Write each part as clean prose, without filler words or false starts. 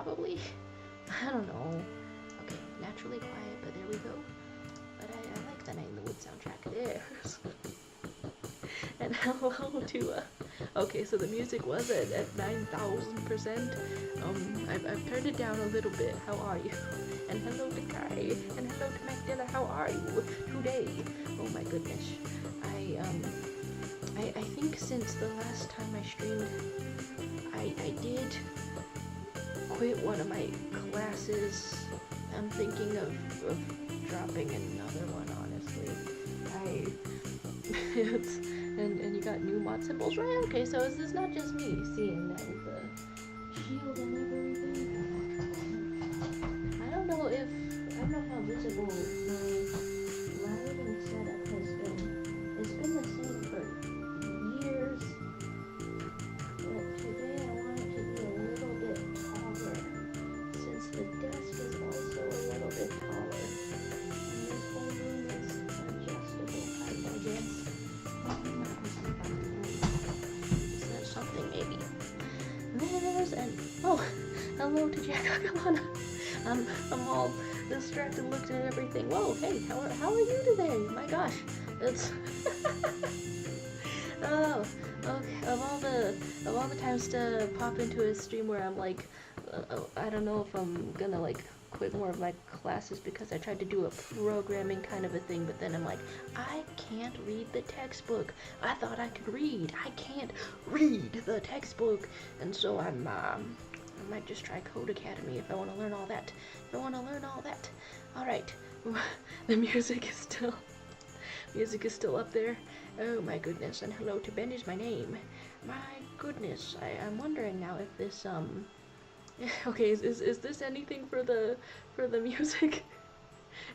probably. I don't know. Okay, naturally quiet, but there we go. But I like the Night in the Woods soundtrack. There. And hello to, okay, so the music was at 9,000%. I've turned it down a little bit. How are you? And hello to Kai. And hello to Magdala. How are you today? Oh my goodness. I think since the last time I streamed, I did quit one of my classes. I'm thinking of dropping another one, honestly. It's, and you got new mod symbols, right? Okay, so is this not just me seeing that with the shield and everything? I don't know how visible my lighting setup has been. It's been the same for years, but today I want it to be a little bit taller, since the desk is also a little bit taller. And this whole room is adjustable height, I guess. Something maybe. There's hello to Jack Agamana. I'm all distracted looking at everything. Whoa, hey, how are you today? My gosh, it's oh, okay. Of all the times to pop into a stream where I'm like, I don't know if I'm gonna like quit more of my classes because I tried to do a programming kind of a thing, but then I'm like, I can't read the textbook. I thought I could read. I can't read the textbook, and so I might just try Codecademy if I want to learn all that. All right, the music is still up there. Oh my goodness, and hello to Ben is my name. My goodness, I'm wondering now if this okay, is this anything for the music?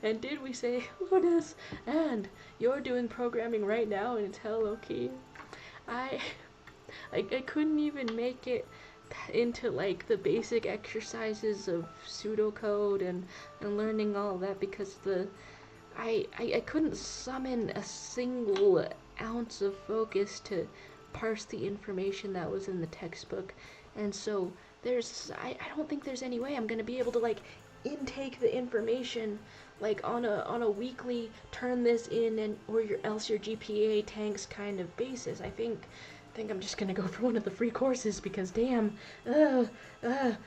And did we say Lotus? And you're doing programming right now and it's hello key. I couldn't even make it into like the basic exercises of pseudocode and learning all of that because I couldn't summon a single ounce of focus to parse the information that was in the textbook, and so I don't think there's any way I'm gonna be able to like intake the information like on a weekly turn this in and else your GPA tanks kind of basis. I think I'm just gonna go for one of the free courses because damn,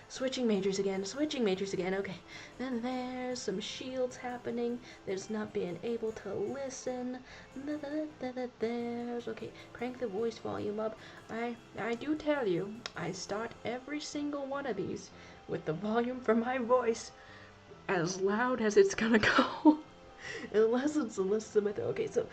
switching majors again. Okay, then there's some shields happening. There's not being able to listen. There's okay. Crank the voice volume up. I do tell you, I start every single one of these with the volume from my voice as loud as it's gonna go. Unless it's with okay, so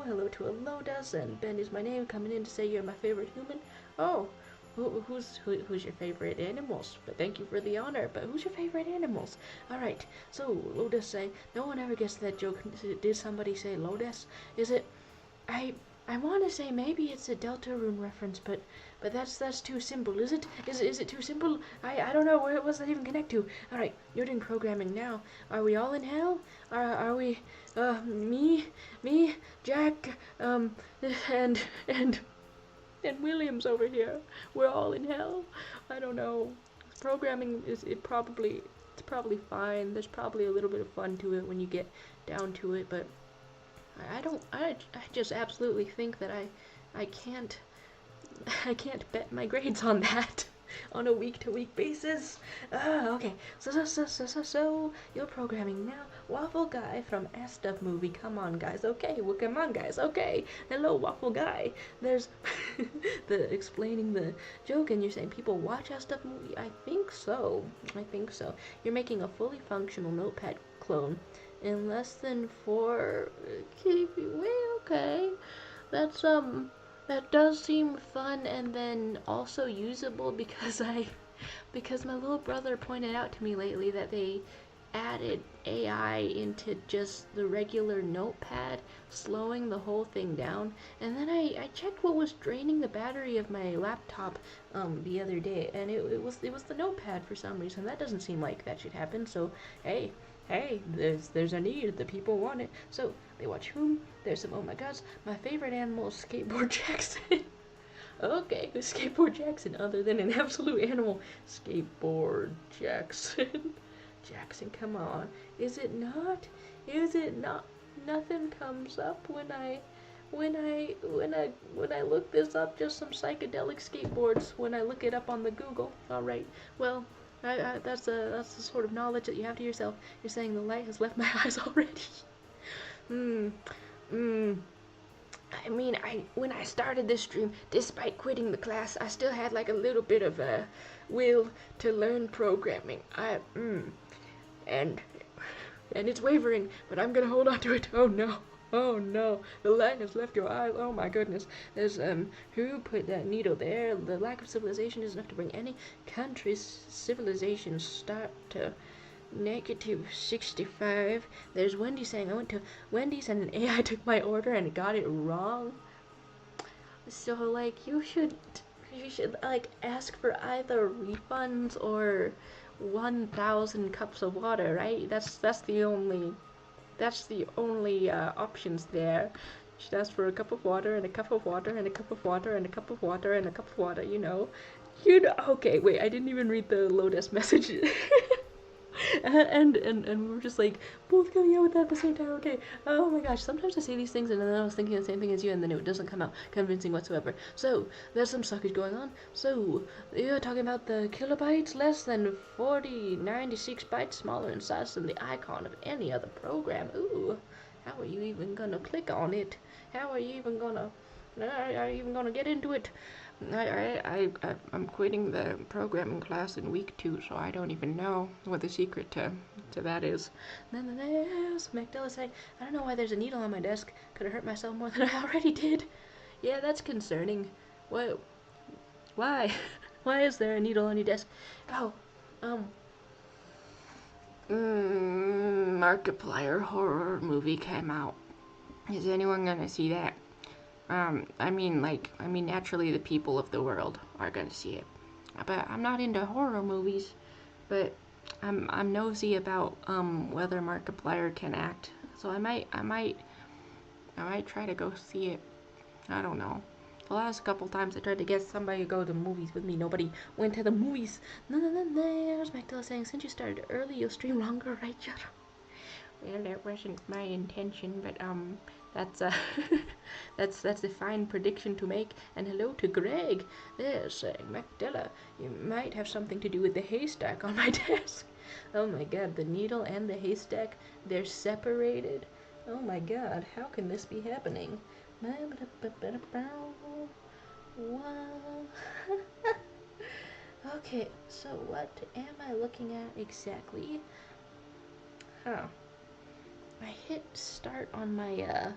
hello to Alodas, and Ben is my name, coming in to say you're my favorite human. Oh, who's your favorite animals? But thank you for the honor, but who's your favorite animals? Alright, so Lotus say, no one ever gets that joke. Did somebody say Lotus? Is it, I want to say maybe it's a Deltarune reference, but that's too simple. Is it too simple? I don't know. Where was that even connect to? All right, you're doing programming now. Are we all in hell? Are we? Me, Jack, and Williams over here. We're all in hell. I don't know. Programming it's probably fine. There's probably a little bit of fun to it when you get down to it, but I just absolutely think that I can't bet my grades on that on a week-to-week basis. Okay, so you're programming now. Waffle Guy from Stuff Movie. Come on, guys. Okay, well, come on, guys. Okay, hello, Waffle Guy. There's the explaining the joke, and you're saying people watch Stuff Movie. I think so. You're making a fully functional Notepad clone in less than 4 well, okay. That does seem fun and then also usable because my little brother pointed out to me lately that they added AI into just the regular Notepad, slowing the whole thing down. And then I checked what was draining the battery of my laptop the other day, and it was the Notepad for some reason. That doesn't seem like that should happen. So hey, there's a need. The people want it. So they watch whom? There's some, oh my gosh, my favorite animal is Skateboard Jackson. Okay, Skateboard Jackson, other than an absolute animal. Skateboard Jackson. Jackson, come on. Is it not? Is it not? Nothing comes up when I look this up. Just some psychedelic skateboards. When I look it up on the Google. All right. Well, that's the sort of knowledge that you have to yourself. You're saying the light has left my eyes already. Hmm. Hmm. I mean, when I started this stream, despite quitting the class, I still had like a little bit of a will to learn programming. And and it's wavering, but I'm gonna hold on to it. Oh no. Oh no, the light has left your eyes. Oh my goodness. There's who put that needle there? The lack of civilization is enough to bring any country's civilization start to -65. There's Wendy saying I went to Wendy's and an AI took my order and got it wrong. So like you should like ask for either refunds or 1,000 cups of water, right? That's the only options there. You should ask for a cup of water and a cup of water and a cup of water and a cup of water and a cup of water. Okay, wait, I didn't even read the Lotus message. and we're just like both coming out with that at the same time. Okay. Oh my gosh. Sometimes I say these things and then I was thinking the same thing as you, and then it doesn't come out convincing whatsoever. So there's some suckage going on. So you're talking about the kilobytes, less than 96 bytes, smaller in size than the icon of any other program. Ooh. How are you even gonna click on it? How are you even gonna? Are you even gonna get into it? I'm quitting the programming class in week 2, so I don't even know what the secret to that is. Nonetheless, Magdala saying, I don't know why there's a needle on my desk. Could have hurt myself more than I already did. Yeah, that's concerning. What? Why? Why is there a needle on your desk? Oh, Markiplier horror movie came out. Is anyone gonna see that? Naturally the people of the world are gonna see it. But I'm not into horror movies, but I'm nosy about whether Markiplier can act. So I might try to go see it. I don't know. The last couple times I tried to get somebody to go to the movies with me, nobody went to the movies. There's Magdala saying, since you started early, you'll stream longer, right, Shadow? Well, that wasn't my intention, but that's that's a fine prediction to make. And hello to Greg. They're saying, Magdala, you might have something to do with the haystack on my desk. Oh my god, the needle and the haystack, they're separated. Oh my god, how can this be happening? Okay, so what am I looking at exactly? Huh. I hit start on my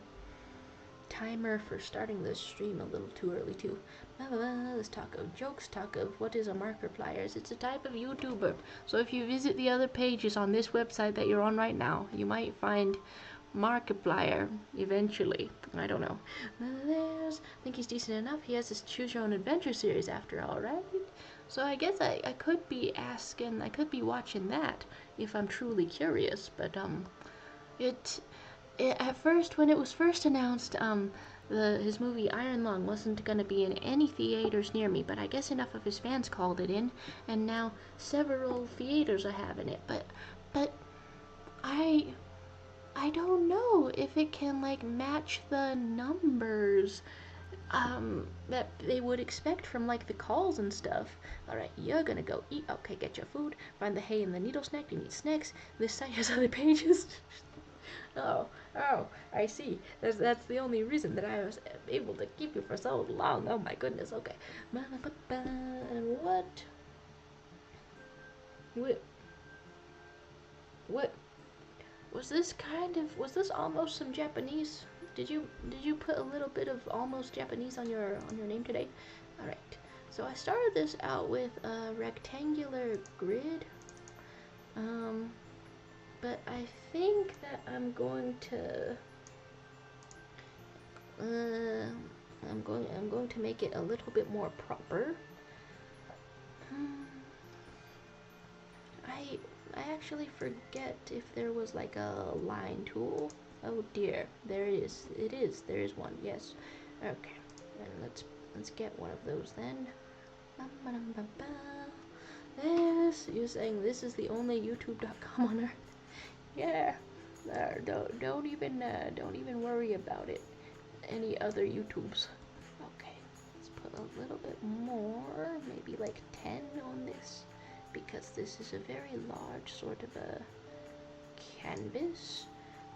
timer for starting the stream a little too early too. Let's talk of jokes, talk of what is a Markiplier. It's a type of YouTuber. So if you visit the other pages on this website that you're on right now, you might find Markiplier eventually. I don't know. I think he's decent enough. He has this Choose Your Own Adventure series after all, right? So I guess I could be asking, I could be watching that if I'm truly curious, but it at first, when it was first announced, his movie Iron Lung wasn't gonna be in any theaters near me, but I guess enough of his fans called it in, and now several theaters are having it. But I don't know if it can like match the numbers that they would expect from like the calls and stuff. Alright, you're gonna go eat. Okay, get your food. Find the hay and the needle snack. You need snacks. This site has other pages. Oh, I see. That's the only reason that I was able to keep you for so long. Oh my goodness. Okay. What? What? What? Was this almost some Japanese? Did you put a little bit of almost Japanese on your name today? All right. So I started this out with a rectangular grid. But I think that I'm going to I'm going to make it a little bit more proper. I actually forget if there was like a line tool. Oh dear, there is. There is one. Yes. Okay. And let's get one of those then. This, you're saying this is the only YouTube.com on Earth? Yeah. Don't even worry about it. Any other YouTubes? Okay, let's put a little bit more, maybe like 10 on this, because this is a very large sort of a canvas,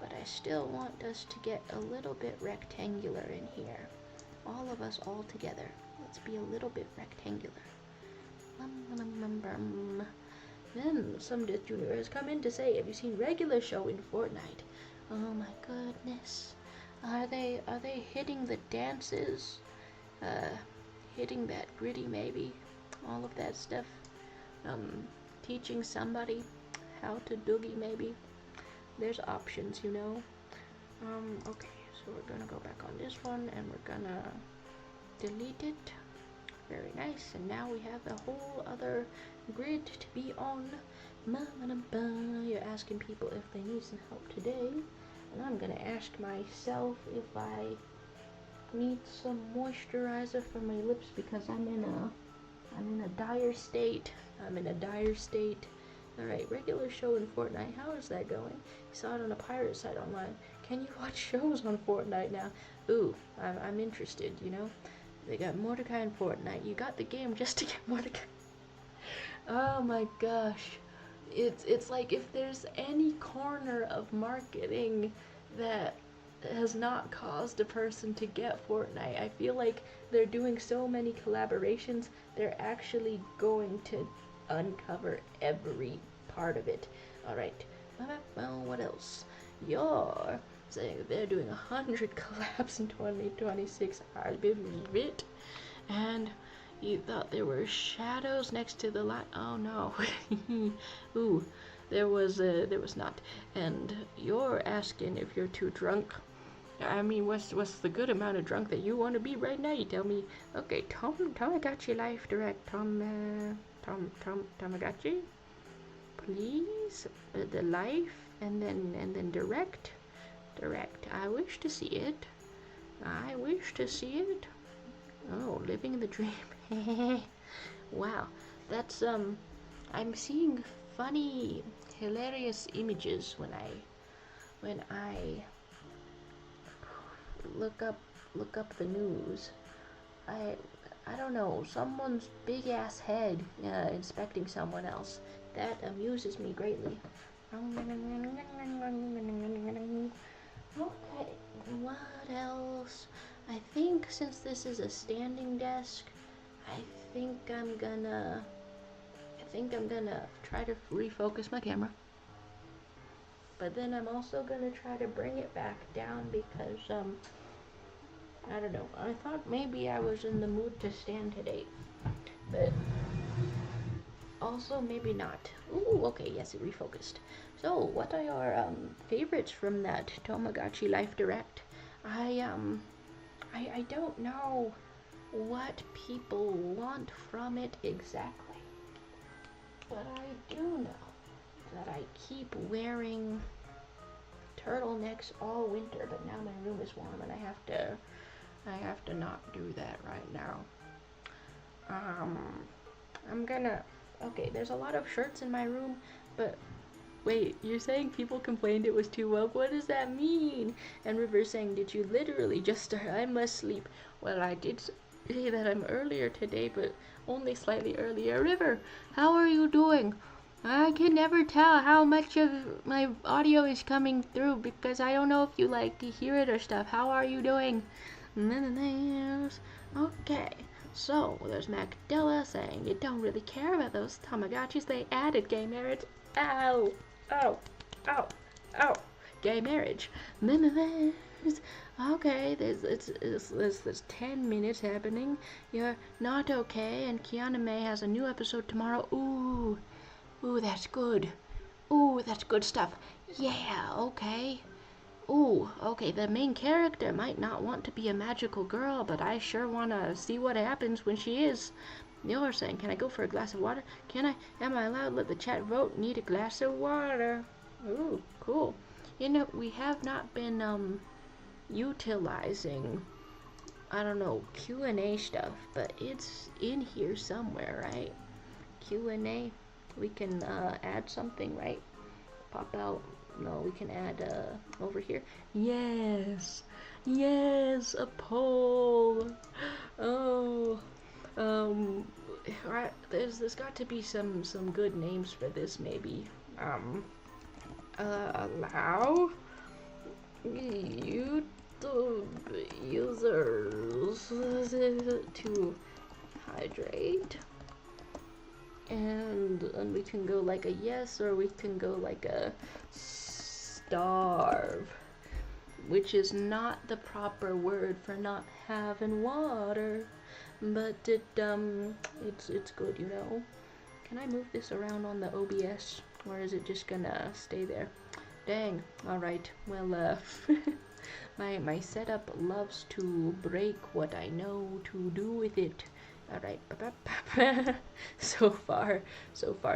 but I still want us to get a little bit rectangular in here. All of us all together. Let's be a little bit rectangular. Then some junior has come in to say, have you seen regular show in Fortnite? Oh my goodness. Are they hitting the dances? Hitting that gritty maybe? All of that stuff? Teaching somebody how to doogie maybe? There's options, you know. Okay, so we're gonna go back on this one and we're gonna delete it. Very nice, and now we have a whole other grid to be on. You're asking people if they need some help today, and I'm gonna ask myself if I need some moisturizer for my lips because I'm in a dire state. Alright, regular show in Fortnite. How is that going? You saw it on a pirate site online. Can you watch shows on Fortnite now? Ooh, I'm interested, you know? They got Mordecai in Fortnite. You got the game just to get Mordecai. Oh my gosh. It's like if there's any corner of marketing that has not caused a person to get Fortnite, I feel like they're doing so many collaborations, they're actually going to uncover every part of it. Alright. Well, what else? You're saying they're doing 100 collabs in 2026. I believe it. And you thought there were shadows next to the light. Oh no. Ooh, there was not. And you're asking if you're too drunk. I mean, what's the good amount of drunk that you want to be right now? You tell me. Okay, Tamagotchi Life Direct. Tamagotchi, please. The life and then direct. I wish to see it. Oh, living the dream. Wow, that's I'm seeing funny, hilarious images when I look up the news. I don't know, someone's big ass head inspecting someone else. That amuses me greatly. Okay, what else? I think since this is a standing desk, I think I'm gonna try to refocus my camera. But then I'm also gonna try to bring it back down because I don't know. I thought maybe I was in the mood to stand today, but also maybe not. Ooh, okay, yes, it refocused. So, what are your favorites from that Tamagotchi Life Direct? I don't know what people want from it exactly, but I do know that I keep wearing turtlenecks all winter, but now my room is warm and I have to not do that right now. Okay, there's a lot of shirts in my room, but wait, you're saying people complained it was too woke? What does that mean? And River's saying, did you literally just start? I must sleep. Well, I did say that I'm earlier today, but only slightly earlier. River, how are you doing? I can never tell how much of my audio is coming through because I don't know if you like to hear it or stuff. How are you doing? Okay. So, there's Macdella saying, you don't really care about those Tamagotchis. They added gay marriage. Ow. Ow. Ow. Ow. Gay marriage. Okay, there's 10 minutes happening. You're not okay, and Kiana May has a new episode tomorrow. Ooh, that's good. Ooh, that's good stuff. Yeah, okay. Ooh, okay, the main character might not want to be a magical girl, but I sure want to see what happens when she is. You're saying, can I go for a glass of water? Can I? Am I allowed? Let the chat vote. Need a glass of water. Ooh, cool. You know, we have not been, utilizing, I don't know, Q&A stuff, but it's in here somewhere, right? Q&A, we can add something, right? Pop out. No, we can add over here. Yes, yes, a poll. Oh, um, right. There's got to be some good names for this, maybe. Allow YouTube users to hydrate, and we can go like a yes, or we can go like a starve, which is not the proper word for not having water, but it's good, you know. Can I move this around on the OBS, or is it just gonna stay there? Dang. All right. Well, my setup loves to break what I know to do with it. All right. So far,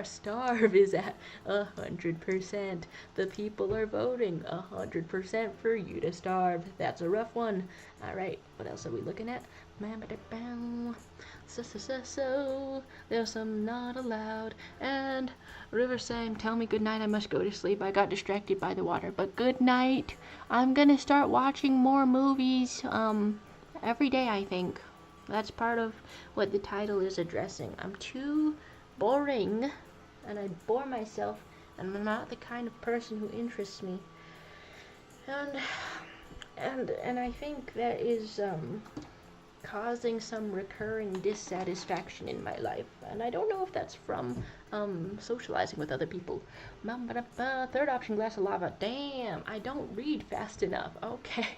starve is at 100%. The people are voting 100% for you to starve. That's a rough one. All right. What else are we looking at? So there's some not allowed, and River saying, tell me good night, I must go to sleep, I got distracted by the water, but good night. I'm gonna start watching more movies every day, I think. That's part of what the title is addressing. I'm too boring, and I bore myself, and I'm not the kind of person who interests me. And I think that is causing some recurring dissatisfaction in my life, and I don't know if that's from socializing with other people. Third option, glass of lava. Damn, I don't read fast enough. Okay.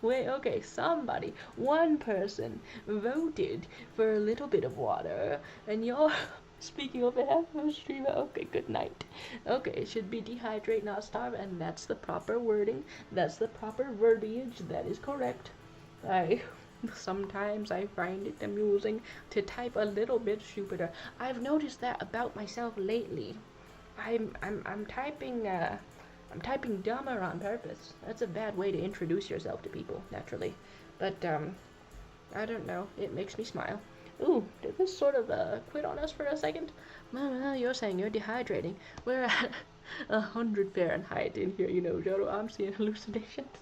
Wait, okay, somebody, one person voted for a little bit of water, and you're speaking of a half of a streamer. Okay, good night. Okay, it should be dehydrate, not starve, and that's the proper wording. That's the proper verbiage. That is correct. Sometimes I find it amusing to type a little bit stupider. I've noticed that about myself lately. I'm typing dumber on purpose. That's a bad way to introduce yourself to people, naturally. But I don't know. It makes me smile. Ooh, did this sort of quit on us for a second? You're saying you're dehydrating. We're at 100 Fahrenheit in here, you know, Jodo. I'm seeing hallucinations.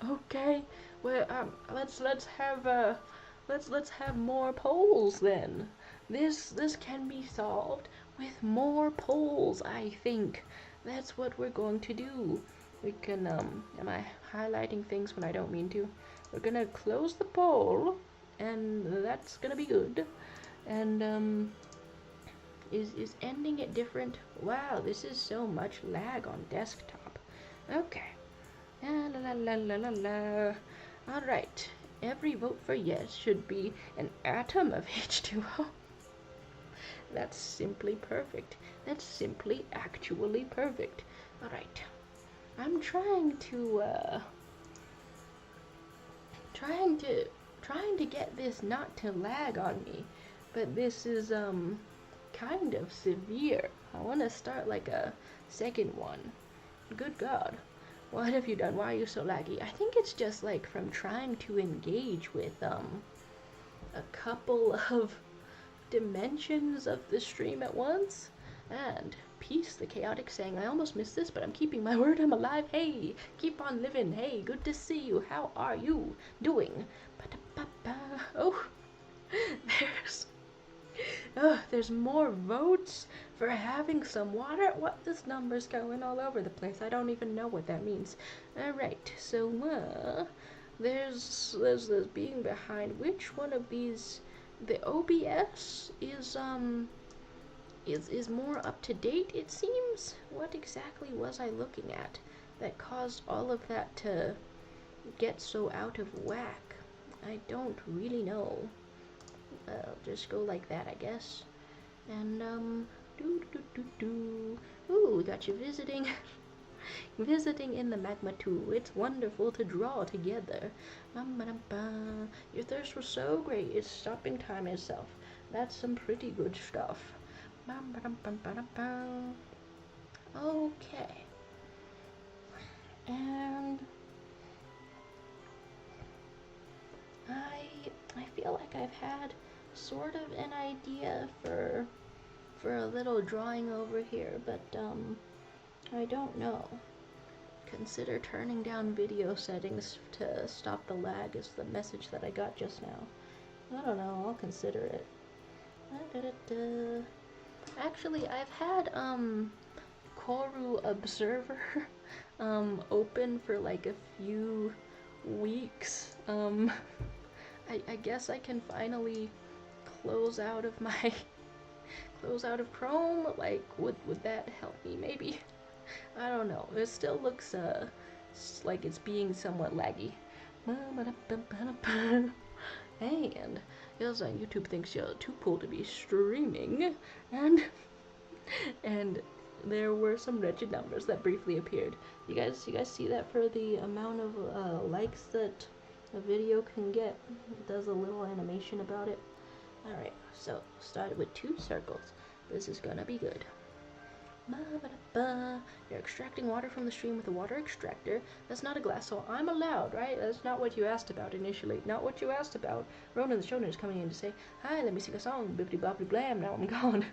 Okay, well, let's have more polls then. This can be solved with more polls, I think. That's what we're going to do. We can am I highlighting things when I don't mean to? We're gonna close the poll, and that's gonna be good. And is ending it different? Wow, this is so much lag on desktop. Okay. La la la la la la. Alright. Every vote for yes should be an atom of H2O. That's simply perfect. That's simply actually perfect. Alright. I'm trying to get this not to lag on me. But this is kind of severe. I wanna start like a second one. Good God. What have you done? Why are you so laggy? I think it's just like from trying to engage with a couple of dimensions of the stream at once. And Peace the Chaotic saying, I almost missed this, but I'm keeping my word, I'm alive. Hey, keep on living. Hey, good to see you. How are you doing? Oh, there's more votes for having some water. What? This number's going all over the place. I don't even know what that means. Alright, so there's being behind. Which one of these? The OBS is more up to date, it seems. What exactly was I looking at that caused all of that to get so out of whack? I don't really know. I'll just go like that, I guess. And ooh, got you visiting. Visiting in the magma too. It's wonderful to draw together. Your thirst was so great, it's stopping time itself. That's some pretty good stuff. Okay. And I I feel like I've had sort of an idea for a little drawing over here, but I don't know. Consider turning down video settings to stop the lag is the message that I got just now. I don't know, I'll consider it. Actually, I've had Koru Observer open for like a few weeks. I guess I can finally close out of my close out of Chrome. Like, would that help me? Maybe. I don't know. It still looks like it's being somewhat laggy. And YouTube thinks you're too cool to be streaming, and there were some wretched numbers that briefly appeared. You guys see that for the amount of likes that a video can get? It does a little animation about it. Alright, so started with 2 circles. This is gonna be good. You're extracting water from the stream with a water extractor. That's not a glass, so I'm allowed, right? That's not what you asked about initially. Not what you asked about. Ronan the Shonen is coming in to say, hi, let me sing a song. Bibbidi bobbidi blam, now I'm gone.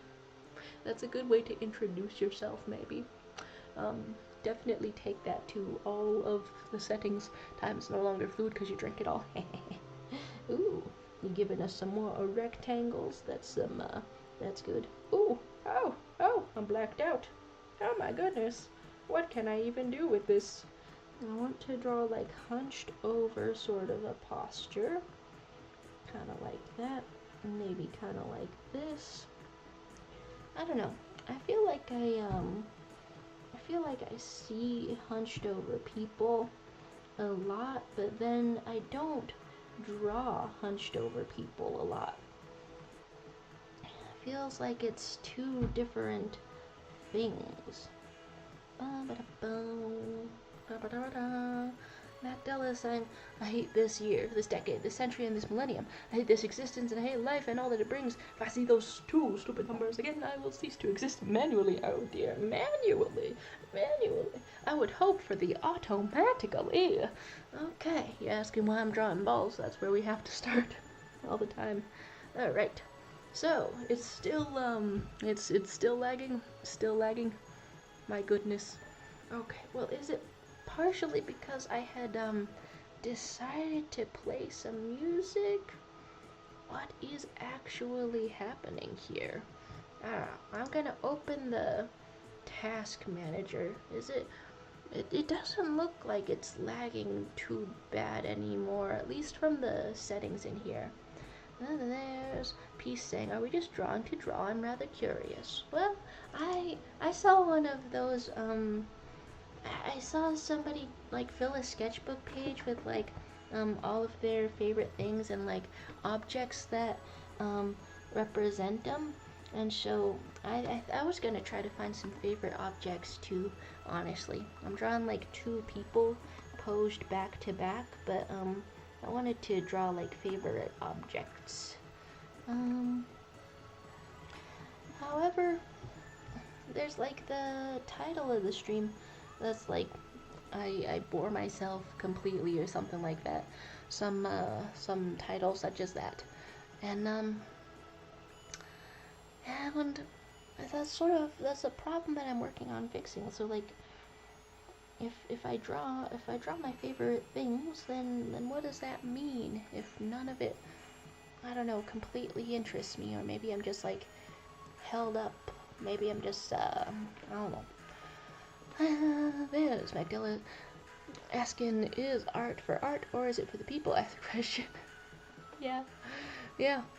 That's a good way to introduce yourself, maybe. Definitely take that to all of the settings. Time is no longer fluid because you drink it all. Ooh, you're giving us some more rectangles. That's good. Ooh, oh, I'm blacked out. Oh my goodness. What can I even do with this? I want to draw like hunched over sort of a posture. Kind of like that. Maybe kind of like this. I don't know. I feel like I see hunched over people a lot, but then I don't draw hunched over people a lot. Feels like it's 2 different things. Matt Della is saying, I hate this year, this decade, this century, and this millennium. I hate this existence, and I hate life and all that it brings. If I see those 2 stupid numbers again, I will cease to exist manually. Oh dear, manually. I would hope for the automatically. Okay, you're asking why I'm drawing balls. That's where we have to start all the time. Alright. So, it's still lagging? Still lagging? My goodness. Okay, well, is it partially because I had, decided to play some music? What is actually happening here? I don't know. I'm gonna open the task manager. It doesn't look like it's lagging too bad anymore, at least from the settings in here. There's Peace saying, are we just drawing to draw? I'm rather curious. Well, I saw one of those, I saw somebody, like, fill a sketchbook page with, like, all of their favorite things and, like, objects that, represent them. And so, I was gonna try to find some favorite objects, too, honestly. I'm drawing, like, 2 people posed back to back, but, I wanted to draw like favorite objects. However, there's like the title of the stream that's like I bore myself completely or something like that. Some title such as that. And that's a problem that I'm working on fixing. So like if I draw my favorite things, then what does that mean if none of it, I don't know, completely interests me? Or maybe I'm just like held up. Maybe I'm just I don't know. There's Magdala asking, is art for art or is it for the people? Ask the question. Yeah,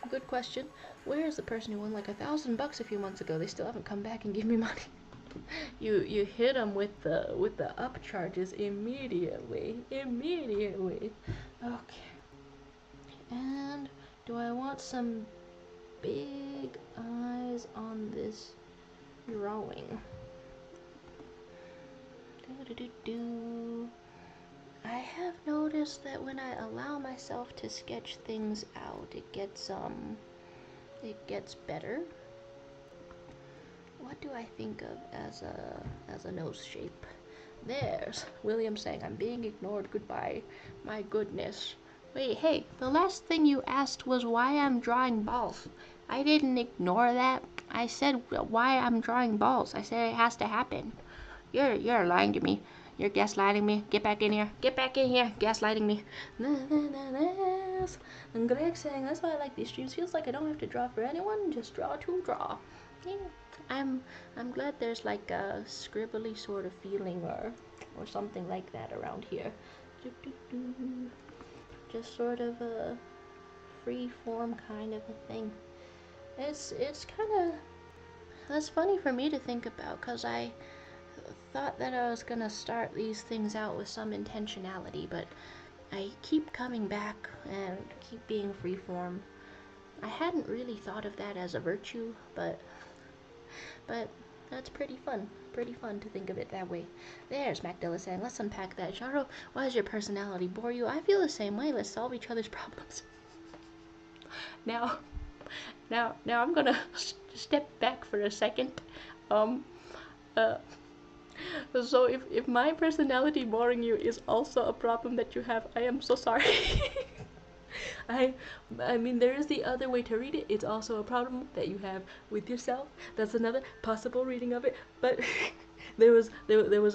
good question. Where's the person who won like $1,000 a few months ago? They still haven't come back and give me money. You hit them with the up charges immediately. Okay. And do I want some big eyes on this drawing? I have noticed that when I allow myself to sketch things out, it gets better. What do I think of as a nose shape? There's William saying, I'm being ignored, goodbye. My goodness. Wait, hey, the last thing you asked was why I'm drawing balls. I didn't ignore that. I said why I'm drawing balls. I said it has to happen. You're lying to me. You're gaslighting me. Get back in here. Get back in here. Gaslighting me. And Greg saying that's why I like these streams. Feels like I don't have to draw for anyone, just draw to draw. Yeah, I'm glad there's like a scribbly sort of feeling Or something like that around here. Just sort of a free form kind of a thing. It's kind of, that's funny for me to think about because I thought that I was gonna start these things out with some intentionality, but I keep coming back and keep being freeform. I hadn't really thought of that as a virtue, but that's pretty fun. Pretty fun to think of it that way. There's Macdilla saying, let's unpack that. Charo, why does your personality bore you? I feel the same way. Let's solve each other's problems. Now I'm gonna step back for a second. So if my personality boring you is also a problem that you have, I am so sorry. I mean, there is the other way to read it. It's also a problem that you have with yourself. That's another possible reading of it. But there was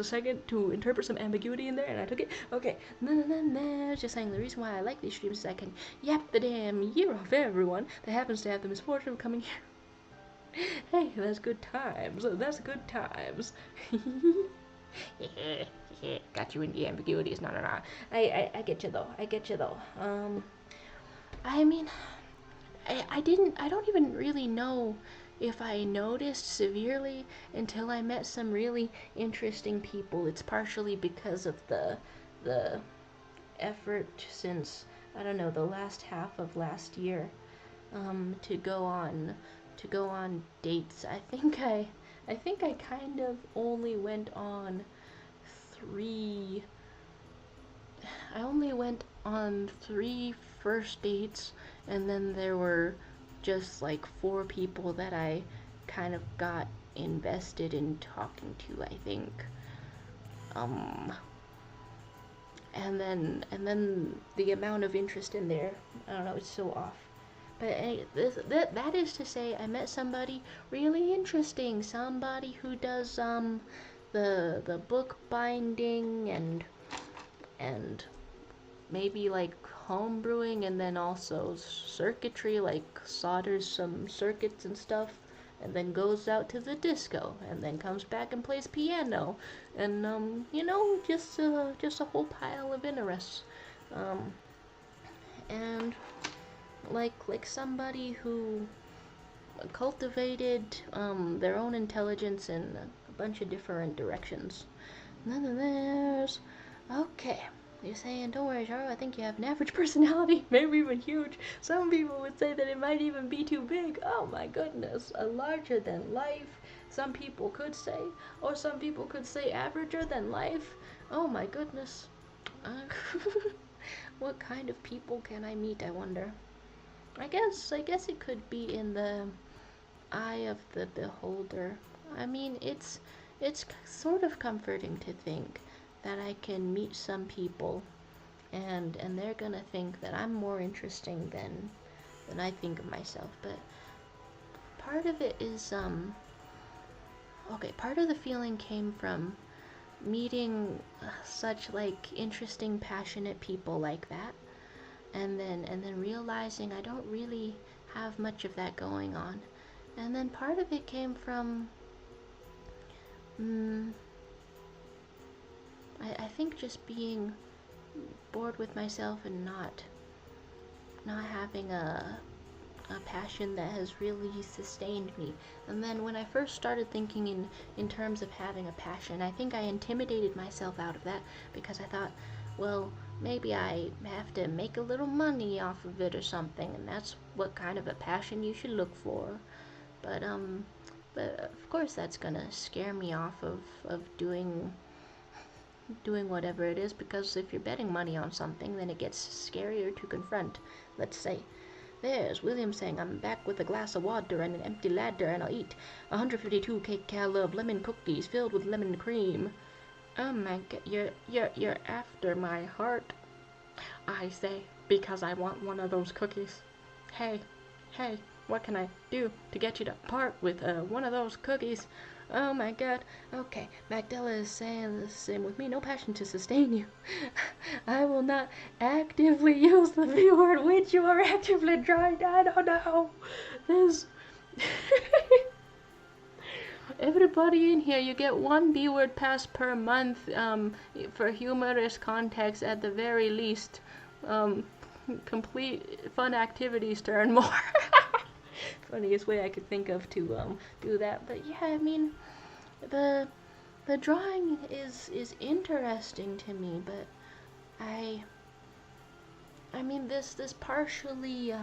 a second to interpret some ambiguity in there, and I took it. Okay, no. Just saying the reason why I like these streams is I can yap the damn year off everyone that happens to have the misfortune of coming here. Hey, that's good times. That's good times. Got you in the ambiguities. No. I get you though. I mean, I don't even really know if I noticed severely until I met some really interesting people. It's partially because of the effort since, I don't know, the last half of last year, to go on dates. I think I kind of only went on three first dates, and then there were just like 4 people that I kind of got invested in talking to, I think. And then the amount of interest in there, I don't know, it's so off. But that is to say, I met somebody really interesting, somebody who does the book binding and maybe like home brewing, and then also circuitry, like solders some circuits and stuff, and then goes out to the disco, and then comes back and plays piano, and just a whole pile of interests, and like somebody who cultivated their own intelligence in a bunch of different directions. And then there's okay. You're saying, don't worry, Charo, I think you have an average personality, maybe even huge. Some people would say that it might even be too big. Oh my goodness, a larger than life, some people could say, or some people could say averager than life. Oh my goodness. What kind of people can I meet, I wonder? I guess it could be in the eye of the beholder. I mean, it's sort of comforting to think that I can meet some people and they're gonna think that I'm more interesting than I think of myself. But part of it is part of the feeling came from meeting such like interesting, passionate people like that, and then realizing I don't really have much of that going on. And then part of it came from I think just being bored with myself and not having a passion that has really sustained me. And then when I first started thinking in terms of having a passion, I think I intimidated myself out of that because I thought, well, maybe I have to make a little money off of it or something, and that's what kind of a passion you should look for. But of course that's gonna scare me off of doing whatever it is, because if you're betting money on something, then it gets scarier to confront. Let's say, there's William saying, I'm back with a glass of water and an empty ladder, and I'll eat 152 kcal of lemon cookies filled with lemon cream. Oh my god, you're after my heart, I say. because I want one of those cookies. Hey, what can I do to get you to part with one of those cookies? Oh my god. Okay, Magdala is saying the same with me. No passion to sustain you. I will not actively use the V word which you are actively trying. I don't know. There's... Everybody in here, you get one B word pass per month for humorous context at the very least. Complete fun activities to earn more. Funniest way I could think of to do that. But yeah, I mean, the drawing is interesting to me, but I mean this partially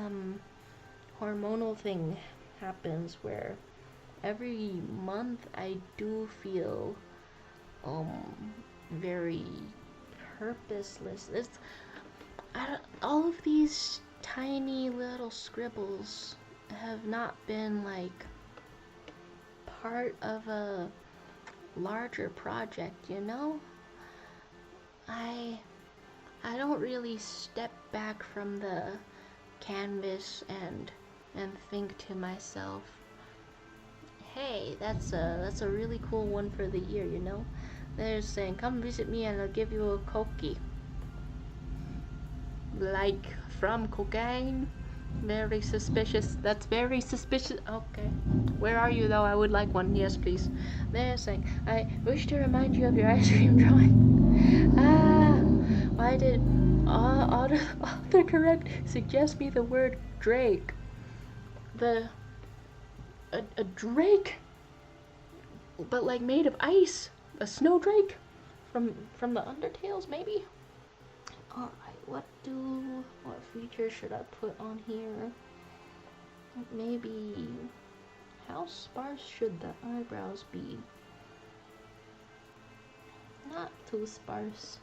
hormonal thing happens where every month I do feel very purposeless. All of these tiny little scribbles have not been like part of a larger project, you know? I don't really step back from the canvas and think to myself, hey, that's a really cool one for the year, you know? They're saying, come visit me and I'll give you a cookie. Like from cocaine? Very suspicious. That's very suspicious. Okay. Where are you though? I would like one. Yes, please. They're saying, I wish to remind you of your ice cream drawing. Why did autocorrect suggest me the word Drake? A drake? But like made of ice? A snow drake? From the Undertales, maybe? Alright, what feature should I put on here? Maybe, how sparse should the eyebrows be? Not too sparse.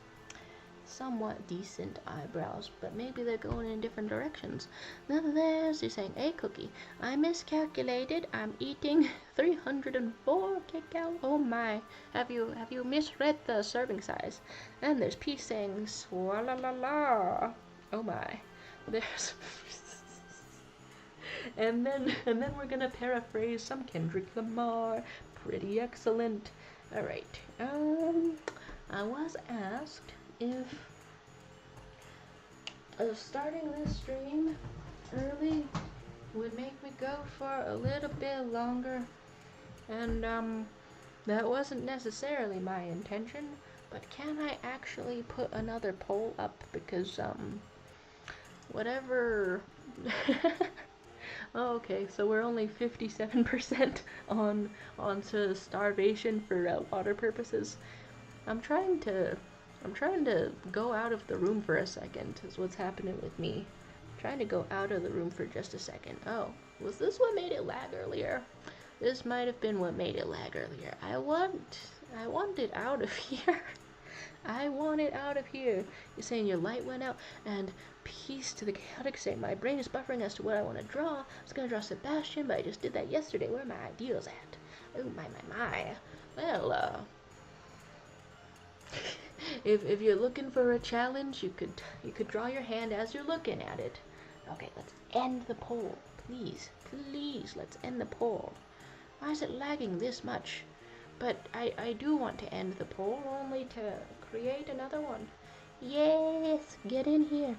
Somewhat decent eyebrows, but maybe they're going in different directions. Nonetheless, you're saying, a cookie. I miscalculated. I'm eating 304 kcal. Oh my. Have you misread the serving size? And there's P saying, swalla la la. Oh my. There's and then we're gonna paraphrase some Kendrick Lamar. Pretty excellent. Alright. I was asked if starting this stream early would make me go for a little bit longer, and that wasn't necessarily my intention, but can I actually put another poll up, because whatever. Oh, okay, so we're only 57% on to starvation for water purposes. I'm trying to go out of the room for a second, is what's happening with me. I'm trying to go out of the room for just a second. Oh, was this what made it lag earlier? This might have been what made it lag earlier. I want it out of here. I want it out of here. You're saying your light went out, and peace to the chaotic saying my brain is buffering as to what I want to draw. I was going to draw Sebastian, but I just did that yesterday. Where are my ideas at? Oh, my. Well, if you're looking for a challenge, you could draw your hand as you're looking at it. Okay, let's end the poll. Please, let's end the poll. Why is it lagging this much? But I do want to end the poll, only to create another one. Yes, get in here.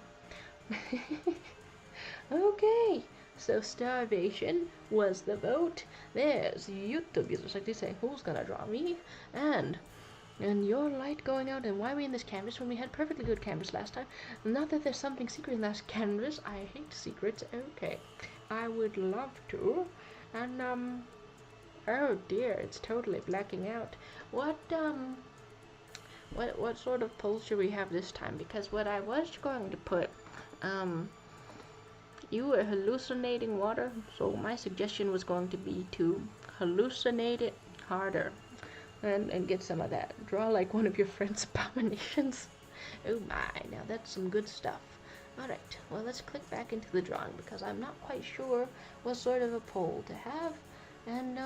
Okay, so starvation was the vote. There's YouTube users like this saying, who's gonna draw me? And your light going out, and why are we in this canvas when we had perfectly good canvas last time? Not that there's something secret in that canvas. I hate secrets. Okay, I would love to. And oh dear, it's totally blacking out. What sort of poll should we have this time? Because what I was going to put, you were hallucinating water, so my suggestion was going to be to hallucinate it harder. And get some of that. Draw like one of your friend's abominations. Oh my, now that's some good stuff. Alright, well let's click back into the drawing, because I'm not quite sure what sort of a poll to have. And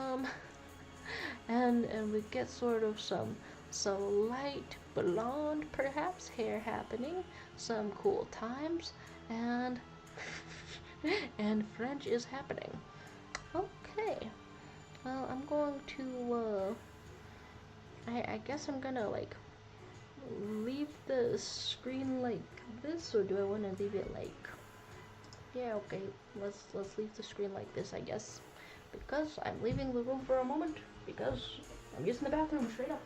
and we get sort of some light blonde perhaps hair happening, some cool times, and and French is happening. Okay. Well, I'm going to I guess I'm gonna like leave the screen like this, or do I want to leave it like, yeah, okay, let's leave the screen like this, I guess, because I'm leaving the room for a moment because I'm using the bathroom straight up.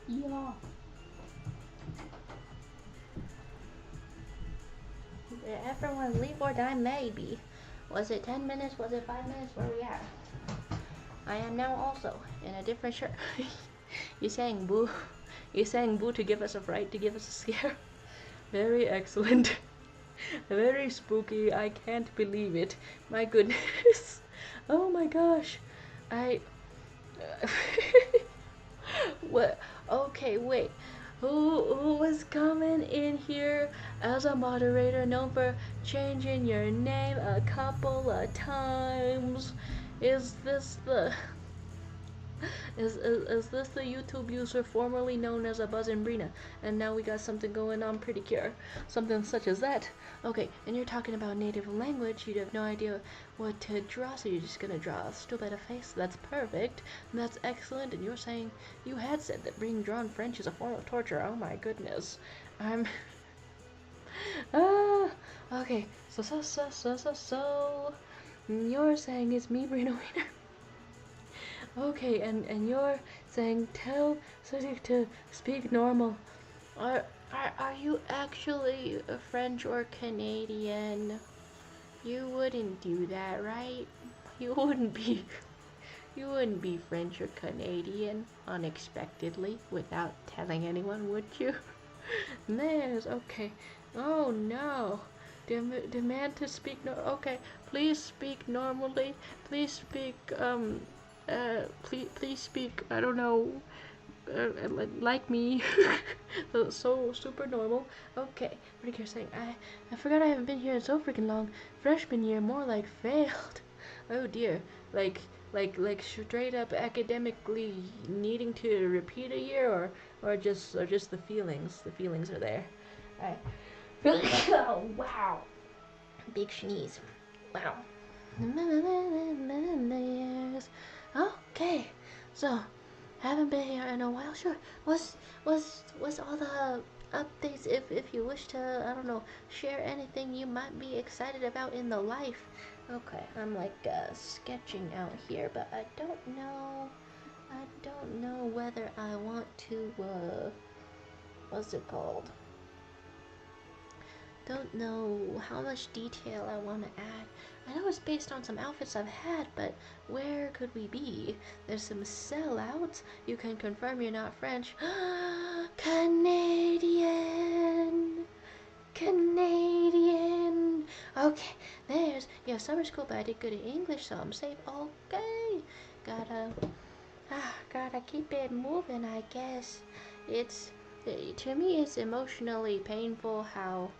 Yeah. Did everyone leave or die? Maybe. Was it 10 minutes? Was it 5 minutes? Where we at? I am now also in a different shirt. You saying boo? You saying boo to give us a fright, to give us a scare? Very excellent. Very spooky. I can't believe it. My goodness. Oh my gosh. I. What? Okay, wait. Who was coming in here as a moderator known for changing your name a couple of times? Is this the is this the YouTube user formerly known as a Buzz and Brina? And now we got something going on pretty cure. Something such as that. Okay, and you're talking about native language, you'd have no idea what to draw, so you're just gonna draw a stupid face. That's perfect. And that's excellent, and you're saying you had said that being drawn French is a form of torture. Oh my goodness. I'm okay, so you're saying it's me, Brina Wiener. Okay, and you're saying tell Cedric to speak normal. Are you actually a French or Canadian? You wouldn't do that, right? You wouldn't be French or Canadian unexpectedly without telling anyone, would you? There's okay. Oh no. Demand to speak okay, please speak normally. Please speak please speak, I don't know, like me. So super normal. Okay, what are you saying? I forgot I haven't been here in so freaking long. Freshman year, more like failed. Oh dear, like straight up academically needing to repeat a year, or just the feelings. The feelings are there. I. Oh wow, big sneeze. Wow. Okay, so haven't been here in a while. Sure. Was all the updates? If you wish to, I don't know, share anything you might be excited about in the life. Okay, I'm like sketching out here, but I don't know. I don't know whether I want to. What's it called? Don't know how much detail I want to add. I know it's based on some outfits I've had, but where could we be? There's some sellouts. You can confirm you're not French. Canadian! Canadian! Okay, there's, yeah, summer school, but I did good in English, so I'm safe. Okay, gotta keep it moving, I guess. It's, to me, it's emotionally painful how,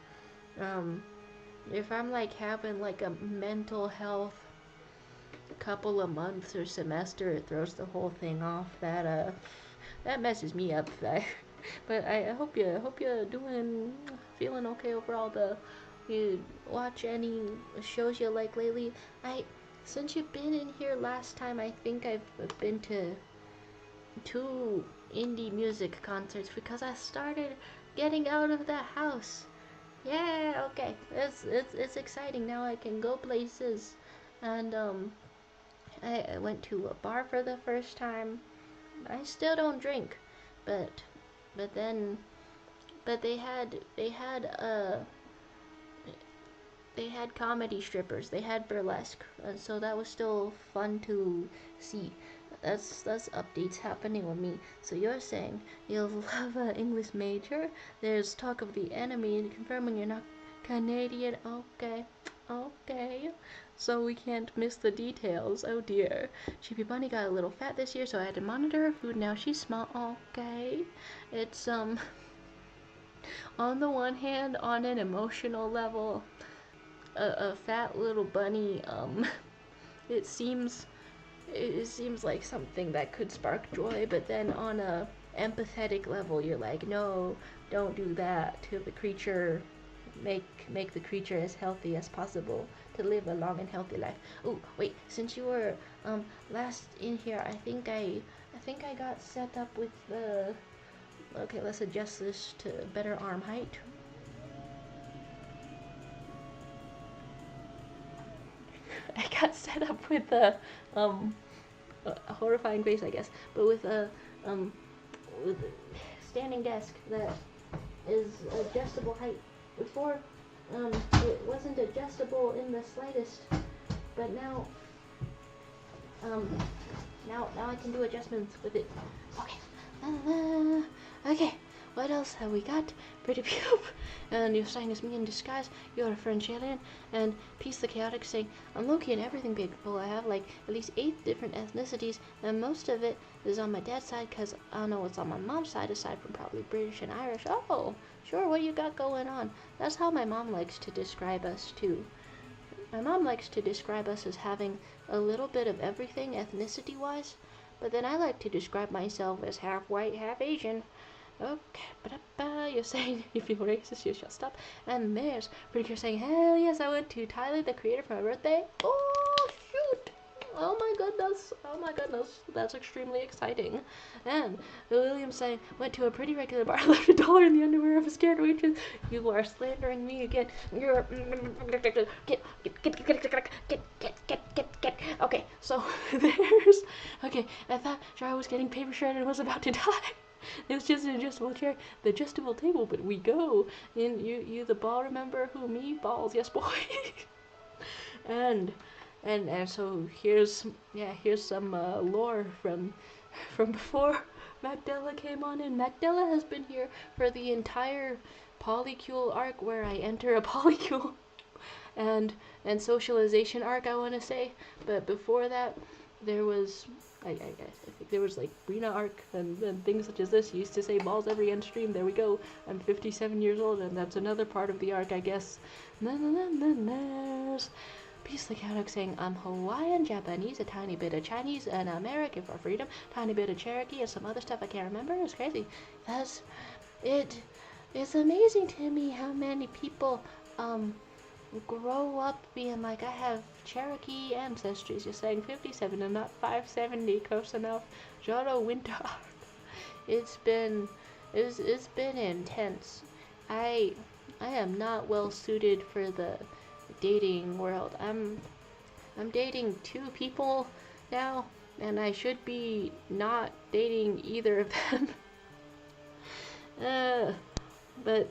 if I'm like having like a mental health couple of months or semester, it throws the whole thing off. That messes me up. But I hope you're feeling okay overall. You watch any shows you like lately? Since you've been in here last time, I think I've been to 2 indie music concerts because I started getting out of the house. Yeah, okay. It's exciting now. I can go places, and I went to a bar for the first time. I still don't drink, but then they had comedy strippers. They had burlesque, and so that was still fun to see. That's updates happening with me. So you're saying you'll have an English major? There's talk of the enemy and confirming you're not Canadian. Okay, okay. So we can't miss the details. Oh dear. Chippy Bunny got a little fat this year, so I had to monitor her food. Now she's small. Okay. It's on the one hand, on an emotional level, a fat little bunny, it seems like something that could spark joy, but then on a empathetic level, you're like, no, don't do that to the creature. Make the creature as healthy as possible to live a long and healthy life. Oh, wait, since you were last in here, I think I got set up with the. Okay, let's adjust this to better arm height. I got set up with a horrifying face, I guess, but with a with a standing desk that is adjustable height. Before, it wasn't adjustable in the slightest, but now, now I can do adjustments with it. Okay. Okay. What else have we got? Pretty Poop. And you're saying it's me in disguise. You're a French alien. And Peace the Chaotic saying, I'm Loki and everything people. I have like at least 8 different ethnicities. And most of it is on my dad's side because I don't know what's on my mom's side aside from probably British and Irish. Oh, sure. What you got going on? That's how my mom likes to describe us too. My mom likes to describe us as having a little bit of everything ethnicity-wise. But then I like to describe myself as half white, half Asian. Okay, you're saying if you're racist, you shall stop. And there's Pretty Cure saying, hell yes, I went to Tyler, the creator, for my birthday. Oh, shoot. Oh my goodness, that's extremely exciting. And William saying, went to a pretty regular bar, left $1 in the underwear of a scared waitress. You are slandering me again. You're get. Okay, so there's okay. I thought Jar was getting paper shredded and was about to die. It was just an adjustable chair, the adjustable table, but we go. And you the ball, remember who me? Balls, yes boy. and so here's some lore from before Magdella came on in. Magdella has been here for the entire Polycule arc where I enter a Polycule and socialization arc, I want to say. But before that, there was I think there was like Brina arc and things such as this. You used to say balls every end stream. There we go. I'm 57 years old, and that's another part of the arc, I guess. Peace the Chaotic saying, I'm Hawaiian, Japanese, a tiny bit of Chinese, and American for freedom, tiny bit of Cherokee, and some other stuff I can't remember. It's crazy. It's amazing to me how many people grow up being like, I have Cherokee ancestries. You're saying 57 and not 570, close enough. Joro Winter. It's been intense. I am not well suited for the dating world. I'm dating 2 people now, and I should be not dating either of them. But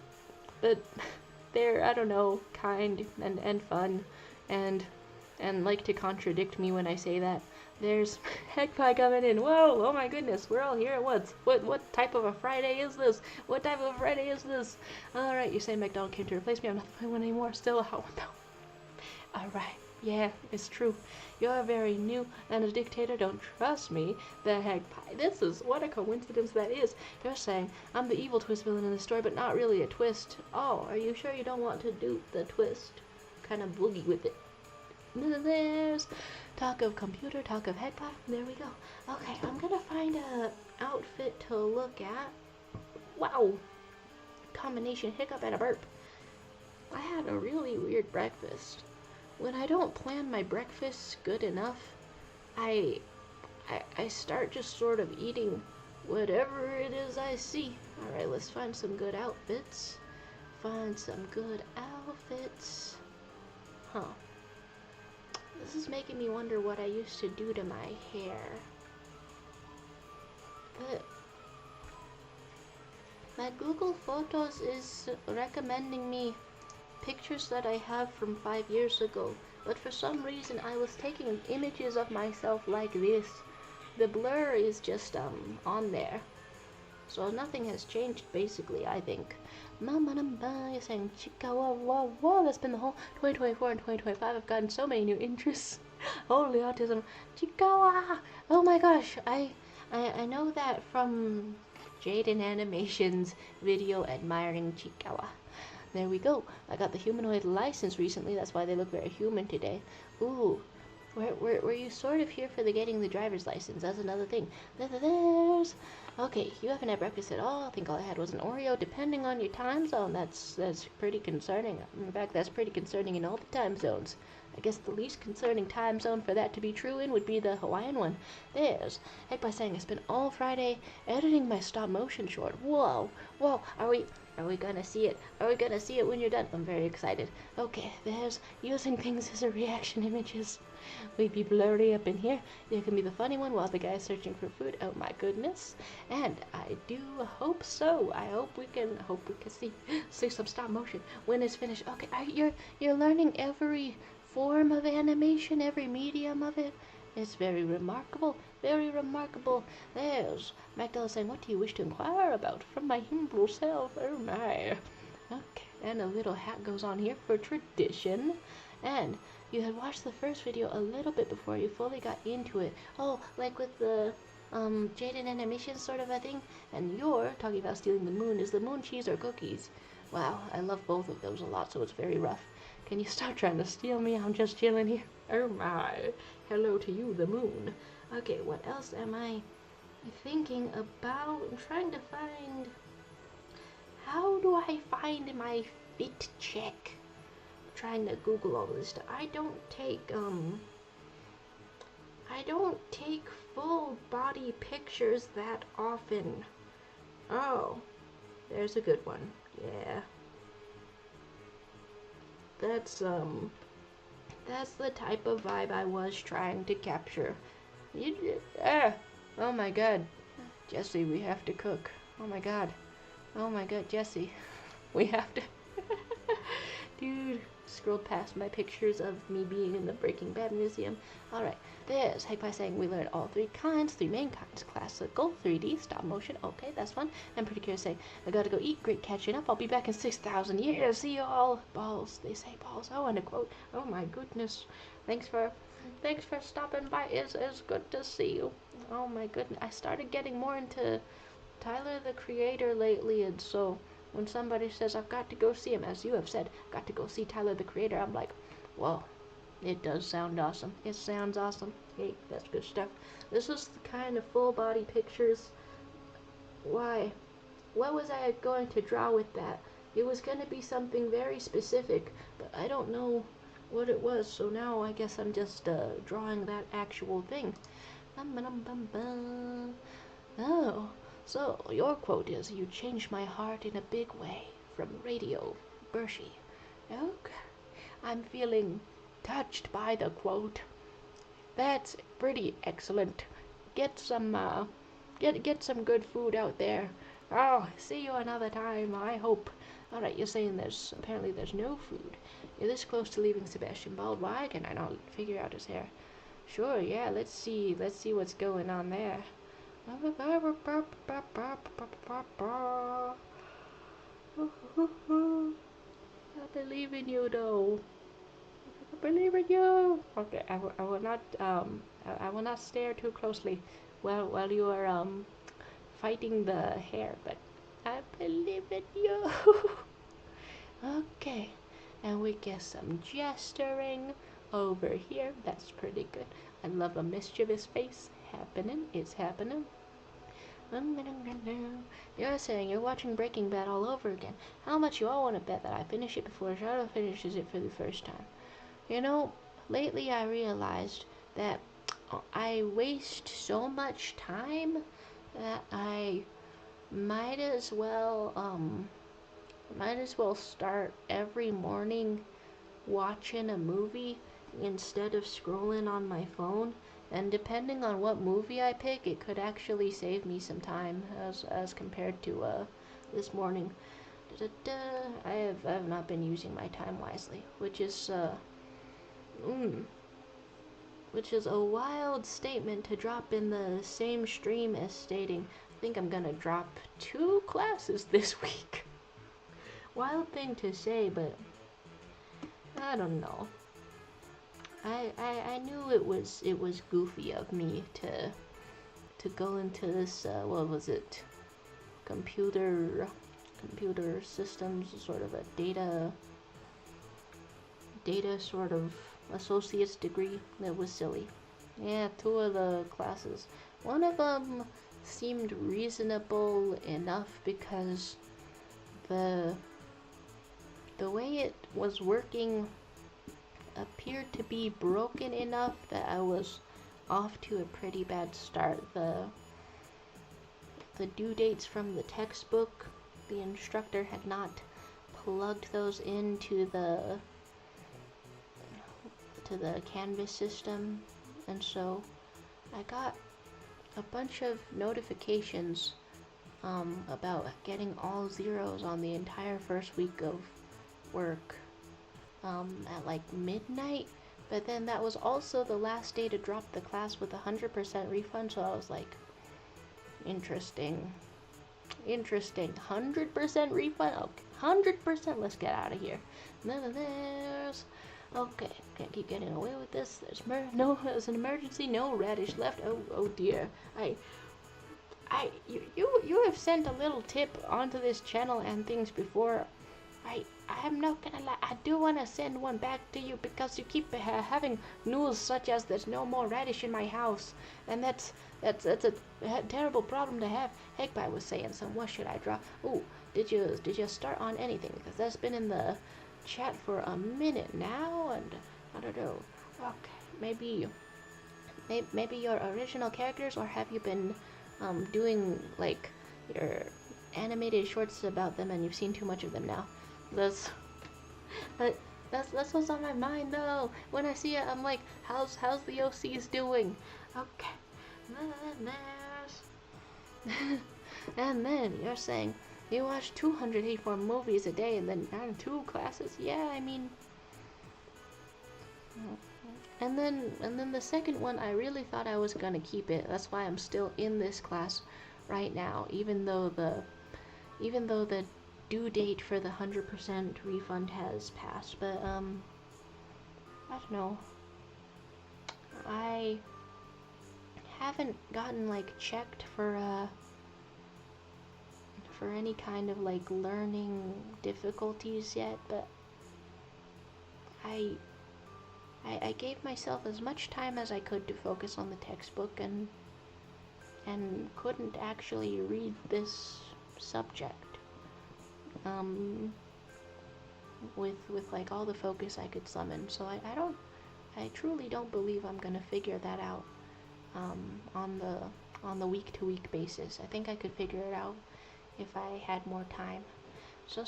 they're, I don't know, kind and fun and like to contradict me when I say that. There's Heckpie coming in. Whoa, oh my goodness, we're all here at once. What type of a Friday is this? What type of a Friday is this? Alright, you say McDonald came to replace me. I'm not the only one anymore. Still, how no. Alright, yeah, it's true. You're very new and a dictator. Don't trust me. The Heckpie. This is, what a coincidence that is. They're saying, I'm the evil twist villain in the story, but not really a twist. Oh, are you sure you don't want to do the twist? Kind of boogie with it. There's talk of computer, talk of Heckpie. There we go. Okay, I'm gonna find a outfit to look at. Wow. Combination hiccup and a burp. I had a really weird breakfast. When I don't plan my breakfast good enough, I start just sort of eating whatever it is I see. Alright, let's find some good outfits. Find some good outfits. Huh. This is making me wonder what I used to do to my hair. But my Google Photos is recommending me pictures that I have from 5 years ago, but for some reason I was taking images of myself like this. The blur is just on there, so nothing has changed basically, I think. Mama you're saying chica whoa, that's been the whole 2024 and 2025. I've gotten so many new interests. Holy autism. Chicawa. Oh my gosh, I know that from Jaden Animation's video admiring Chiikawa. There we go. I got the humanoid license recently. That's why they look very human today. Ooh. Were you sort of here for the getting the driver's license? That's another thing. There's... Okay, you haven't had breakfast at all. I think all I had was an Oreo. Depending on your time zone, that's pretty concerning. In fact, that's pretty concerning in all the time zones. I guess the least concerning time zone for that to be true in would be the Hawaiian one. There's Heckpie saying I spent all Friday editing my stop motion short. Whoa, are we gonna see it? Are we gonna see it when you're done? I'm very excited. Okay, there's using things as a reaction images. We be blurry up in here. You can be the funny one while the guy's searching for food. Oh my goodness. And I do hope so. I hope we can see some stop motion when it's finished. Okay, you're learning every form of animation, every medium of it. It's very remarkable, very remarkable. There's Magdala saying, what do you wish to inquire about? From my humble self, oh my. Okay, and a little hat goes on here for tradition. And you had watched the first video a little bit before you fully got into it. Oh, like with the Jaden animation sort of a thing. And you're talking about stealing the moon. Is the moon cheese or cookies? Wow, I love both of those a lot, so it's very rough. Can you stop trying to steal me? I'm just chilling here. Oh my. Hello to you, the moon. Okay, what else am I thinking about? I'm trying to find... How do I find my fit check? I'm trying to Google all this stuff. I don't take full body pictures that often. Oh, there's a good one. Yeah. That's the type of vibe I was trying to capture. Oh my god. Jesse, we have to cook. Oh my god. Oh my god, Jesse. We have to... Dude, scrolled past my pictures of me being in the Breaking Bad museum. Alright, there's Hagpie saying we learned all three main kinds. Classical, 3D, stop motion. Okay, that's fun. And Pretty Curious saying, I gotta go eat, great catching up. I'll be back in 6,000 years. See you all. Balls, they say balls. Oh, and a quote. Oh my goodness. Thanks for stopping by. It's good to see you. Oh my goodness. I started getting more into Tyler the Creator lately, and so when somebody says I've got to go see him, as you have said, got to go see Tyler the Creator, I'm like, whoa, it does sound awesome. It sounds awesome. Hey, that's good stuff. This is the kind of full body pictures. Why? What was I going to draw with that? It was going to be something very specific, but I don't know what it was, so now I guess I'm just drawing that actual thing. Oh. So, your quote is, you changed my heart in a big way, from Radio Bershie. Okay, I'm feeling touched by the quote. That's pretty excellent. Get some good food out there. Oh, see you another time, I hope. Alright, you're saying apparently there's no food. You're this close to leaving Sebastian Bald. Why can I not figure out his hair? Sure, yeah, let's see what's going on there. I believe in you, though. I believe in you. Okay, I will not stare too closely while you are fighting the hair, but I believe in you. Okay, and we get some gesturing over here. That's pretty good. I love a mischievous face happening. It's happening. You're saying you're watching Breaking Bad all over again. How much you all want to bet that I finish it before Charlotte finishes it for the first time? You know, lately I realized that I waste so much time that I might as well start every morning watching a movie instead of scrolling on my phone. And depending on what movie I pick, it could actually save me some time as compared to this morning. I have not been using my time wisely, which is a wild statement to drop in the same stream as stating, I think I'm gonna drop 2 classes this week. Wild thing to say, but I don't know. I knew it was goofy of me to go into this what was it, computer systems, sort of a data sort of associate's degree. That was silly. Yeah, 2 of the classes. One of them seemed reasonable enough because the way it was working appeared to be broken enough that I was off to a pretty bad start. The due dates from the textbook, the instructor had not plugged those into the to the Canvas system, and so I got a bunch of notifications about getting all zeros on the entire first week of work at like midnight. But then that was also the last day to drop the class with 100% refund, so I was like, interesting. 100% refund? Okay, 100%, let's get out of here. Then there's, okay, can't keep getting away with this. No, there's an emergency, no radish left. Oh dear. You have sent a little tip onto this channel and things before. I'm not gonna lie, I do want to send one back to you because you keep having news such as there's no more radish in my house, and that's a terrible problem to have. Eggpie was saying some. What should I draw? Ooh, did you start on anything? Because that's been in the chat for a minute now, and I don't know. Okay, maybe your original characters, or have you been doing like your animated shorts about them and you've seen too much of them now? That's what's on my mind though. When I see it, I'm like, how's the OCs doing? Okay. And then you're saying you watch 284 movies a day and then 2 classes. Yeah, I mean. And then the second one, I really thought I was gonna keep it. That's why I'm still in this class right now, even though the due date for the 100% refund has passed. But I don't know. I haven't gotten like checked for any kind of like learning difficulties yet, but I gave myself as much time as I could to focus on the textbook and couldn't actually read this subject with like all the focus I could summon. So I truly don't believe I'm gonna figure that out on the week-to-week basis. I think I could figure it out if I had more time. So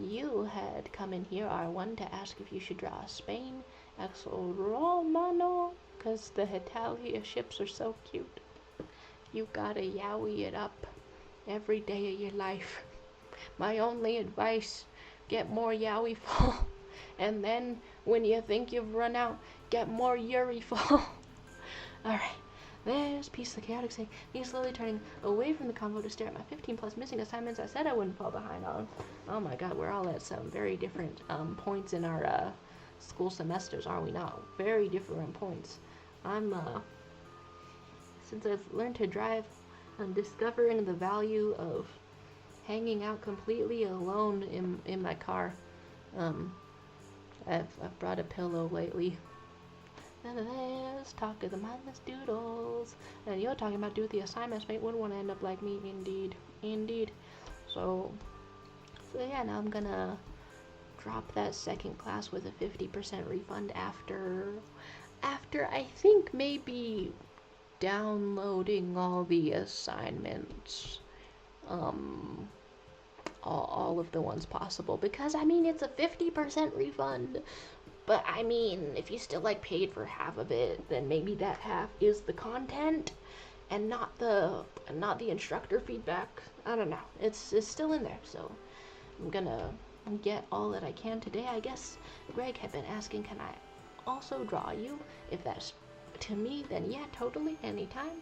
you had come in here, R1, to ask if you should draw Spain, Exo Romano, because the Italia ships are so cute. You gotta yaoi it up every day of your life. My only advice, get more yaoi fall, and then when you think you've run out, get more Yuri fall. Alright, there's Peace of the Chaotic saying, me slowly turning away from the convo to stare at my 15 plus missing assignments I said I wouldn't fall behind on. Oh my god, we're all at some very different points in our school semesters, are we not? Very different points. Since I've learned to drive, I'm discovering the value of hanging out completely alone in my car. I've brought a pillow lately. And let's talk of the mindless doodles. And you're talking about do the assignments, mate. Wouldn't want to end up like me, indeed. So yeah, now I'm gonna drop that second class with a 50% refund after I think maybe downloading all the assignments, all of the ones possible, because I mean it's a 50% refund. But I mean, if you still like paid for half of it, then maybe that half is the content and not the instructor feedback. I don't know. It's still in there, so I'm gonna get all that I can today. I guess Greg had been asking, can I also draw you? If that's to me, then yeah, totally, anytime.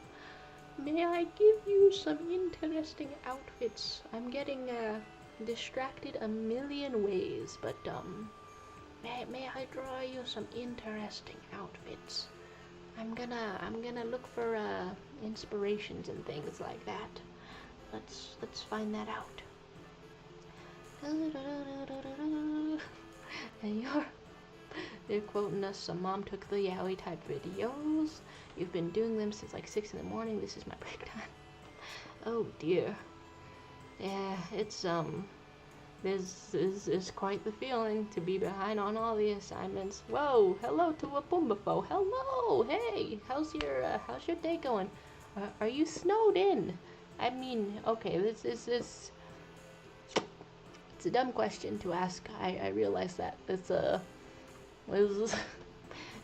May I give you some interesting outfits? I'm getting distracted a million ways, but May I draw you some interesting outfits? I'm gonna look for inspirations and things like that. Let's find that out. And they're quoting us. Some mom took the yaoi type videos. You've been doing them since like 6 in the morning. This is my break time. Oh dear. Yeah, it's This is quite the feeling to be behind on all the assignments. Whoa, hello to a Pumbafo. Hello, hey, how's your day going? Are you snowed in? I mean, okay, this is it's a dumb question to ask. I realize that it's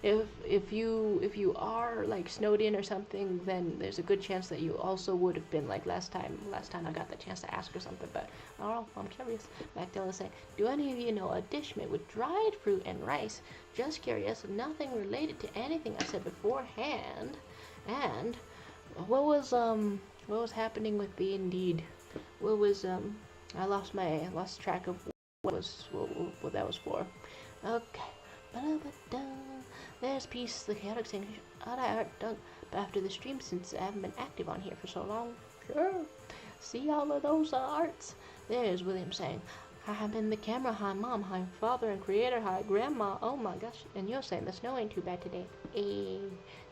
if you are like snowed in or something, then there's a good chance that you also would have been like last time. Last time I got the chance to ask her something, but oh, I'm curious. Magdala saying, "Do any of you know a dish made with dried fruit and rice? Just curious. Nothing related to anything I said beforehand. And what was happening with the Indeed? What was I lost track of what that was for. Okay. Ba-da-ba-da. There's Peace, the chaotic saying, alright, done. But after the stream, since I haven't been active on here for so long, sure. See all of those arts? There's William saying, hi, been the camera, hi, mom, hi, father and creator, hi, grandma, oh my gosh. And you're saying the snow ain't too bad today.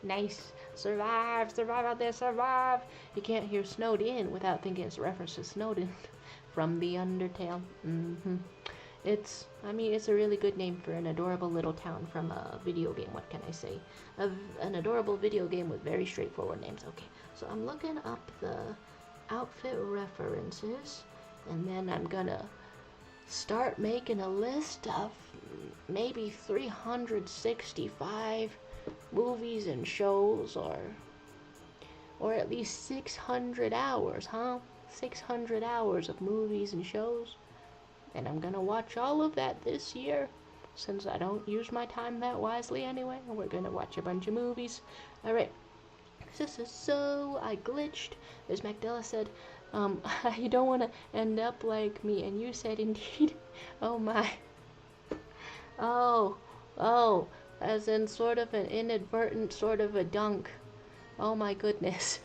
Nice. Survive out there, survive. You can't hear snowed in without thinking it's a reference to Snowden from the Undertale. It's a really good name for an adorable little town from a video game. What can I say? An adorable video game with very straightforward names. Okay, so I'm looking up the outfit references, and then I'm gonna start making a list of maybe 365 movies and shows, or at least 600 hours, 600 hours of movies and shows. And I'm gonna watch all of that this year, since I don't use my time that wisely anyway. We're gonna watch a bunch of movies. Alright. So I glitched. As Magdala said, you don't want to end up like me. And you said, indeed. Oh my. Oh, as in sort of an inadvertent sort of a dunk. Oh my goodness.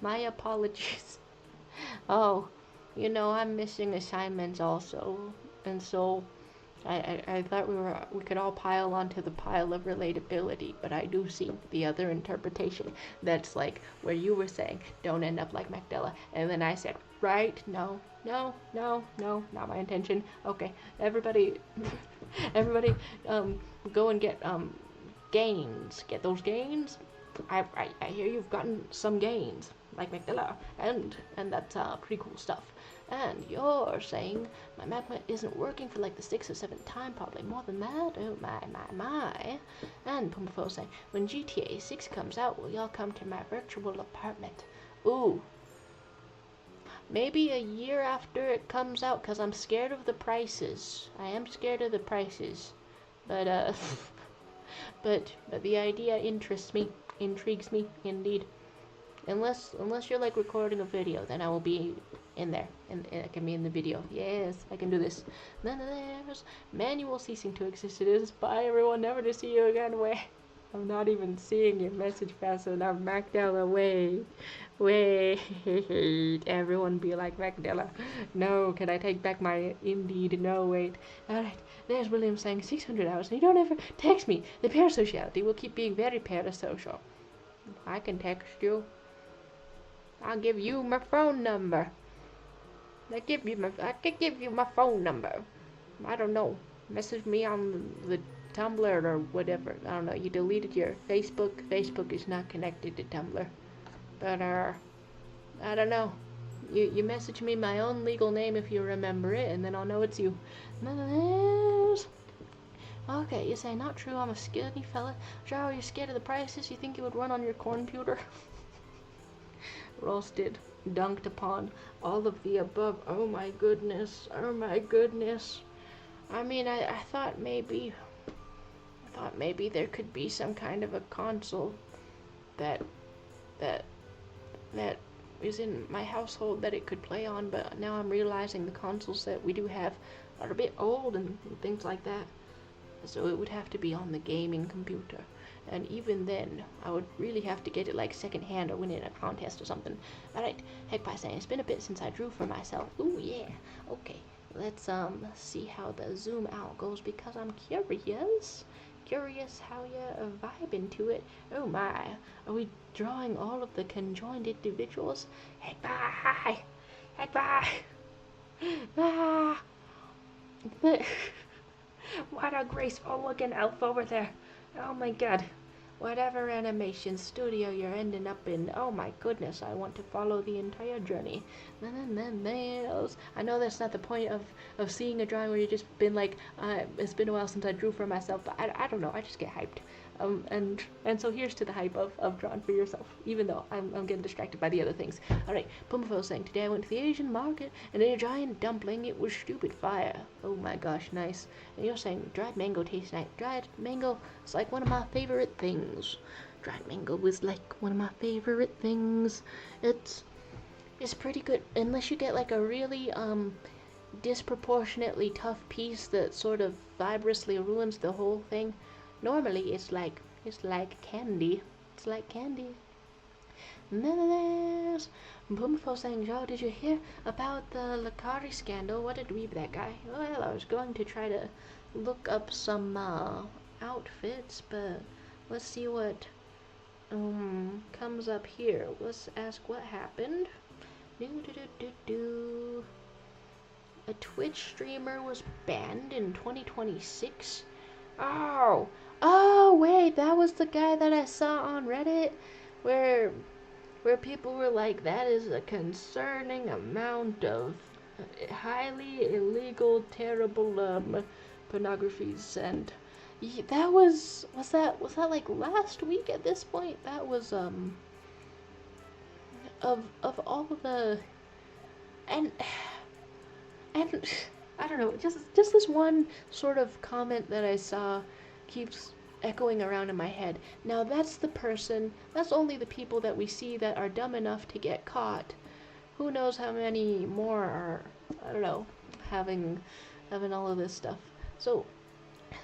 My apologies. Oh, I'm missing assignments also, and so I thought we could all pile onto the pile of relatability, but I do see the other interpretation. That's like where you were saying, don't end up like Magdala, and then I said, right, no, not my intention. Okay, everybody, go and get gains. Get those gains. I hear you've gotten some gains, like Magdala, and that's pretty cool stuff. And you're saying my magma isn't working for like the 6th or 7th time, probably more than that. Oh my. And Pumafo saying, when GTA 6 comes out, will y'all come to my virtual apartment? Ooh. Maybe a year after it comes out, because I'm scared of the prices. I am scared of the prices. But, but the idea interests me. Intrigues me, indeed. Unless you're like recording a video, then I will be in there, and I can be in the video. Yes, I can do this. Then there's manual ceasing to exist. It is bye everyone, never to see you again. Wait, I'm not even seeing your message fast enough. Magdala, wait. Everyone be like Magdala. No, can I take back my Indeed? No, wait. Alright, there's William saying 600 hours, and you don't ever text me. The parasociality will keep being very parasocial. I can text you. I'll give you my phone number. I could give you my phone number. I don't know. Message me on the Tumblr or whatever. I don't know. You deleted your Facebook. Facebook is not connected to Tumblr. But I don't know. You message me my own legal name if you remember it, and then I'll know it's you. Okay, you say not true. I'm a skinny fella. Sure, you're scared of the prices. You think it would run on your computer? Roasted, dunked upon, all of the above. Oh my goodness. I mean, I thought maybe there could be some kind of a console that is in my household that it could play on, but now I'm realizing the consoles that we do have are a bit old and things like that. So it would have to be on the gaming computer. And even then, I would really have to get it like secondhand or win it in a contest or something. Alright, Heckpie saying, it's been a bit since I drew for myself. Ooh, yeah. Okay, let's see how the zoom out goes, because I'm curious how you vibe into it. Oh my, are we drawing all of the conjoined individuals? Heckpie! Ah! What a graceful looking elf over there. Oh my god. Whatever animation studio you're ending up in, oh my goodness, I want to follow the entire journey. I know that's not the point of seeing a drawing where you just been like, it's been a while since I drew for myself, but I don't know, I just get hyped. And so here's to the hype of Drawn for Yourself, even though I'm getting distracted by the other things. Alright, Pumafo saying, today I went to the Asian market and ate a giant dumpling. It was stupid fire. Oh my gosh, nice. And you're saying, dried mango tastes nice. Dried mango is like one of my favorite things. Dried mango is like one of my favorite things. It's pretty good, unless you get like a really, disproportionately tough piece that sort of vibrously ruins the whole thing. Normally it's like candy. It's like candy. Nonetheless, Pumafo saying, Joe, did you hear about the Lakari scandal? What did we that guy? Well, I was going to try to look up some outfits, but let's see what comes up here. Let's ask what happened. A Twitch streamer was banned in 2026. Oh, wait, that was the guy that I saw on Reddit, where people were like, that is a concerning amount of highly illegal, terrible pornographies, and that was that like last week at this point? That was of all the and I don't know, just this one sort of comment that I saw keeps echoing around in my head. Now that's only the people that we see that are dumb enough to get caught. Who knows how many more are, I don't know, having all of this stuff. So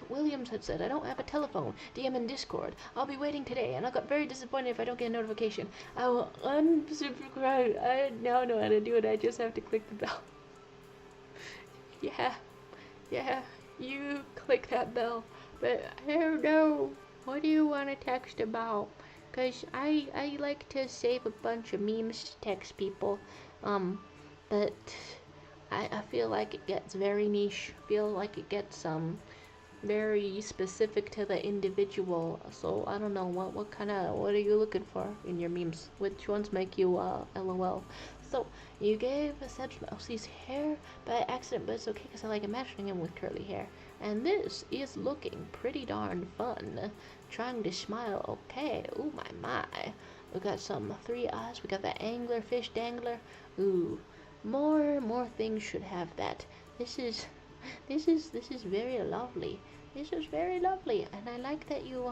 Williams had said, I don't have a telephone. DM in Discord. I'll be waiting today, and I'll get very disappointed if I don't get a notification. I will unsubscribe. I now know how to do it. I just have to click the bell. Yeah, you click that bell. But I don't know. What do you want to text about? Because I like to save a bunch of memes to text people. But I feel like it gets very niche. I feel like it gets very specific to the individual. So I don't know, what are you looking for in your memes? Which ones make you LOL? So you gave Seb's Mousie's hair by accident, but it's okay because I like imagining him with curly hair. And this is looking pretty darn fun. Trying to smile, okay. Ooh, my. We got some 3 eyes. We got the anglerfish dangler. Ooh, more things should have that. This is very lovely. This is very lovely, and I like that you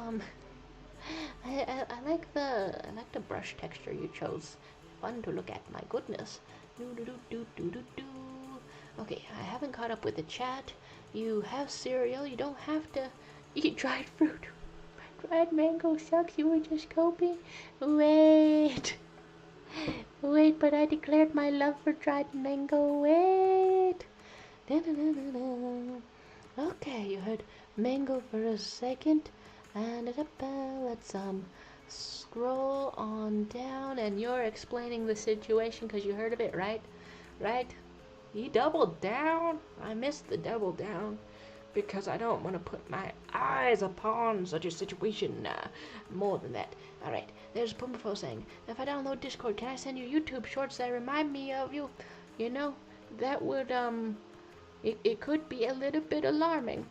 I like the brush texture you chose. Fun to look at. My goodness. Okay, I haven't caught up with the chat. You have cereal. You don't have to eat dried fruit. Dried mango sucks. You were just coping. Wait, but I declared my love for dried mango. Wait. Okay, you heard mango for a second. And let's scroll on down, and you're explaining the situation because you heard of it, right? You doubled down? I missed the double down because I don't want to put my eyes upon such a situation. More than that. Alright, there's Pumafo saying, if I download Discord, can I send you YouTube shorts that remind me of you? You know, that would, it could be a little bit alarming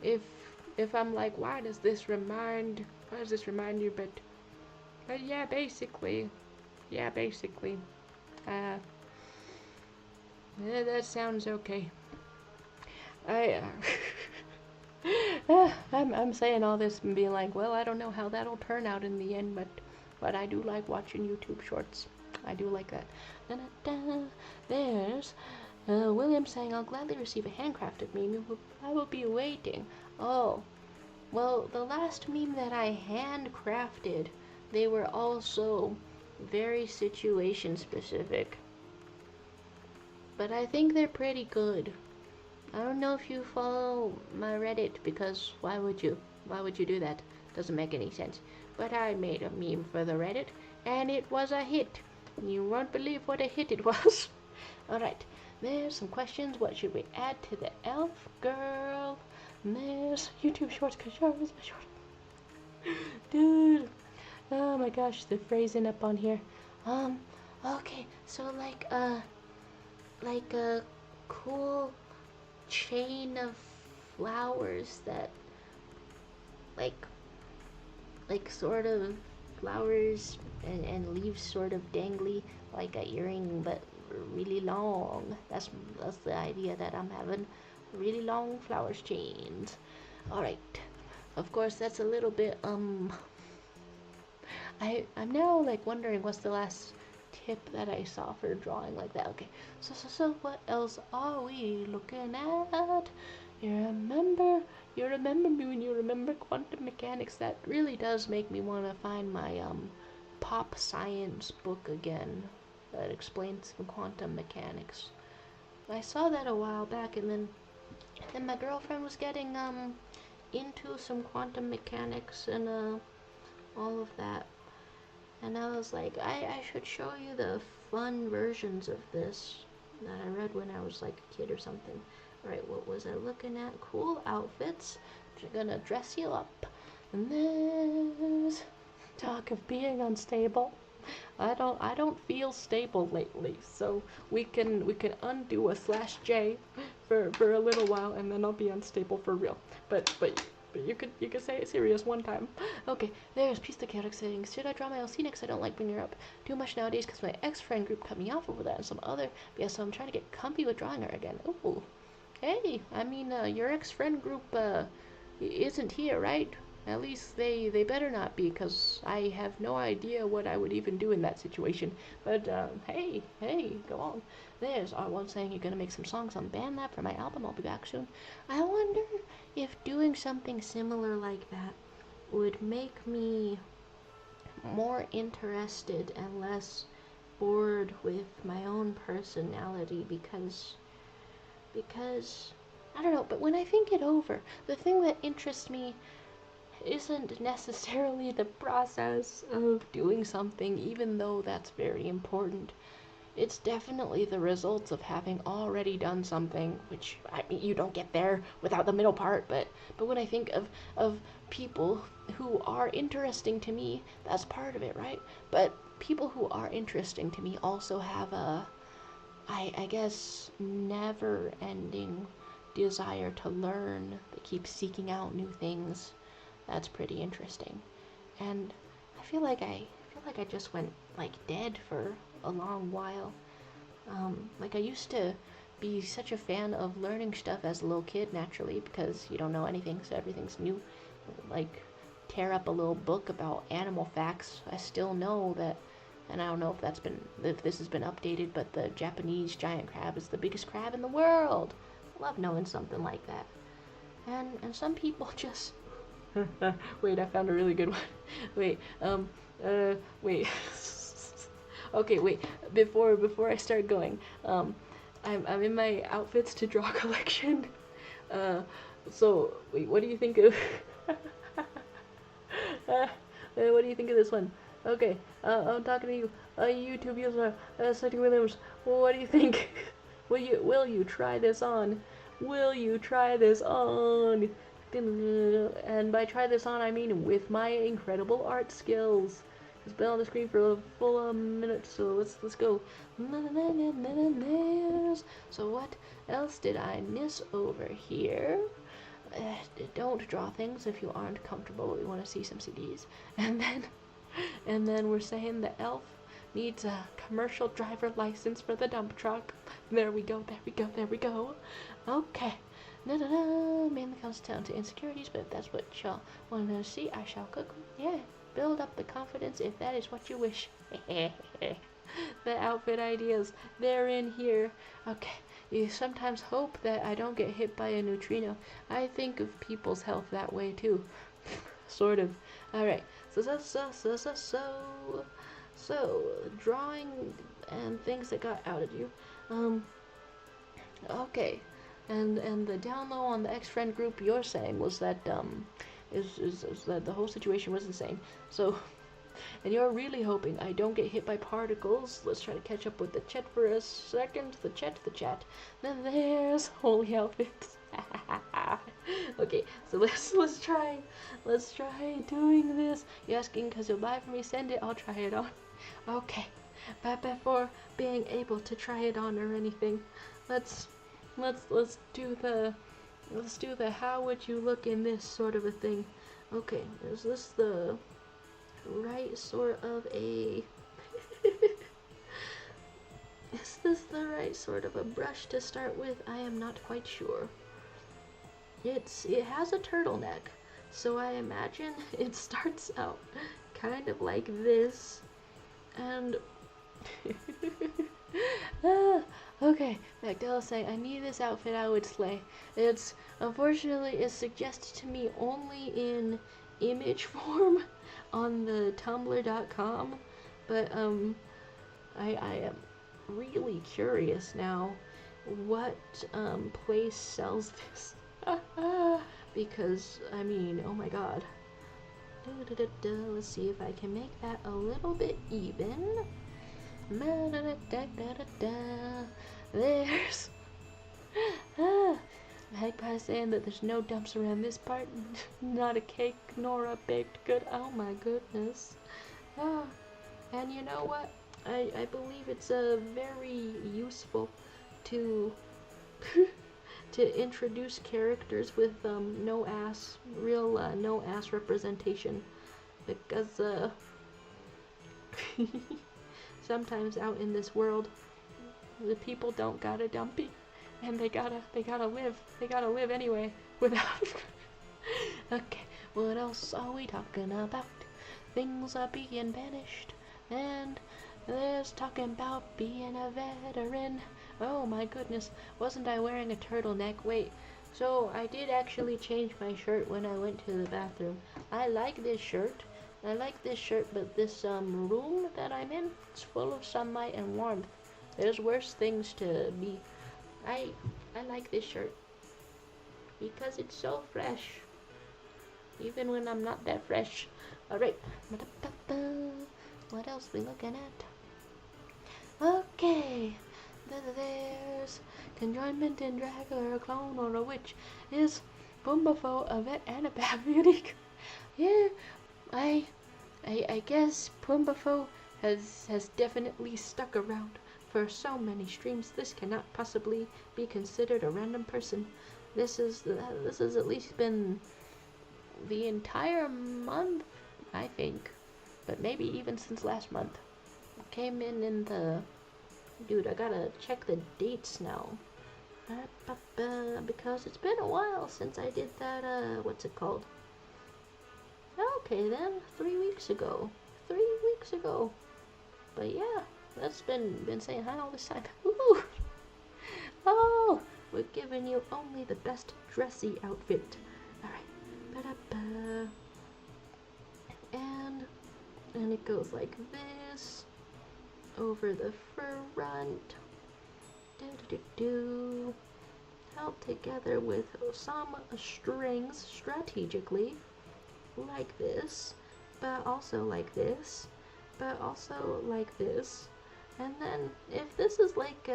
if I'm like, why does this remind you? But yeah, basically, yeah, that sounds okay. I'm saying all this and being like, well, I don't know how that'll turn out in the end, but I do like watching YouTube shorts. I do like that. There's William saying, I'll gladly receive a handcrafted meme. I will be waiting. Oh, well, the last meme that I handcrafted, they were also very situation specific. But I think they're pretty good. I don't know if you follow my Reddit, because why would you? Why would you do that? Doesn't make any sense. But I made a meme for the Reddit, and it was a hit. You won't believe what a hit it was. Alright, there's some questions. What should we add to the elf girl? And there's YouTube shorts, because yours is my short. Dude. Oh my gosh, the phrasing up on here. Okay, so like a cool chain of flowers that, like, like sort of flowers and leaves sort of dangly, like a earring, but really long. That's the idea that I'm having. Really long flowers chains. All right. Of course, that's a little bit I'm now like wondering what's the last tip that I saw for drawing like that. Okay, so what else are we looking at? You remember me when you remember quantum mechanics. That really does make me want to find my pop science book again that explains some quantum mechanics. I saw that a while back, and then my girlfriend was getting into some quantum mechanics and all of that. And I was like, I should show you the fun versions of this that I read when I was like a kid or something. Alright, what was I looking at? Cool outfits. Which are gonna dress you up. And there's talk of being unstable. I don't feel stable lately, so we can undo a /J for a little while, and then I'll be unstable for real. But you could say it serious one time. Okay, there's piece the chaotic saying, should I draw my LC next? I don't like bringing her up too much nowadays because my ex-friend group cut me off over that and some other. Yeah, so I'm trying to get comfy with drawing her again. Ooh, hey, I mean, your ex-friend group isn't here, right? At least they better not be, because I have no idea what I would even do in that situation. But, hey, go on. There's R1 saying you're gonna make some songs on BandLab for my album. I'll be back soon. I wonder if doing something similar like that would make me more interested and less bored with my own personality, because I don't know, but when I think it over, the thing that interests me isn't necessarily the process of doing something, even though that's very important. It's definitely the results of having already done something, which I mean, you don't get there without the middle part. But when I think of people who are interesting to me, that's part of it, right? But people who are interesting to me also have a, I guess, never-ending desire to learn. They keep seeking out new things. That's pretty interesting. And I feel like I just went like dead for a long while. Like I used to be such a fan of learning stuff as a little kid, naturally, because you don't know anything, so everything's new. Like tear up a little book about animal facts. I still know that, and I don't know if this has been updated, but the Japanese giant crab is the biggest crab in the world. I love knowing something like that. And some people just wait, I found a really good one. Wait, wait. Okay, wait. Before I start going, I'm in my outfits to draw collection. So wait, what do you think of? What do you think of this one? Okay, I'm talking to you, YouTube user, Sadie Williams. What do you think? Will you try this on? Will you try this on? And by try this on, I mean with my incredible art skills. It's been on the screen for a full minute, so let's go. So what else did I miss over here? Don't draw things if you aren't comfortable. We want to see some CDs. And then we're saying the elf needs a commercial driver license for the dump truck. There we go. Okay. Mainly comes down to insecurities, but if that's what y'all want to see, I shall cook. Yeah, build up the confidence if that is what you wish. The outfit ideas, they're in here. Okay, you sometimes hope that I don't get hit by a neutrino. I think of people's health that way too. Sort of. Alright, so, drawing and things that got out of you. Okay. And the down low on the ex-friend group you're saying was that is that the whole situation was insane. So, and you're really hoping I don't get hit by particles. Let's try to catch up with the chat for a second. The chat. Then there's holy outfits. Okay, so let's try doing this. You asking because you'll buy it for me? Send it. I'll try it on. Okay, but before being able to try it on or anything, let's do the how would you look in this sort of a thing. Okay, is this the right sort of a... Is this the right sort of a brush to start with? I am not quite sure. It has a turtleneck, so I imagine it starts out kind of like this, and okay, Magdala saying, I need this outfit, I would slay. It's, unfortunately, it's suggested to me only in image form on the tumblr.com, but I am really curious now what place sells this. Because, I mean, oh my god. Let's see if I can make that a little bit even. There's Magpie saying that there's no dumps around this part. Not a cake nor a baked good. Oh my goodness. And you know what? I believe it's very useful to to introduce characters with no ass, real no ass representation, because sometimes out in this world, the people don't got a dumpy, and they gotta live anyway without. Okay, what else are we talking about? Things are being banished, and there's talking about being a veteran. Oh my goodness, wasn't I wearing a turtleneck? Wait, so I did actually change my shirt when I went to the bathroom. I like this shirt, but this room that I'm in, it's full of sunlight and warmth. There's worse things to be. I like this shirt because it's so fresh, even when I'm not that fresh. Alright, what else we looking at? Okay, there's conjoinment in drag or a clone or a witch. Is Pumbaa a vet and a unique? Yeah, I guess Pumbaa has definitely stuck around for so many streams. This cannot possibly be considered a random person. This has at least been the entire month, I think, but maybe even since last month. Came in the... Dude, I gotta check the dates now. Because it's been a while since I did that, what's it called? Okay then, 3 weeks ago. 3 weeks ago. But yeah, that's been saying hi all this time. Woohoo! Oh, we're giving you only the best dressy outfit. Alright. And it goes like this. Over the front, held together with some strings strategically, like this, but also like this, but also like this. And then if this is like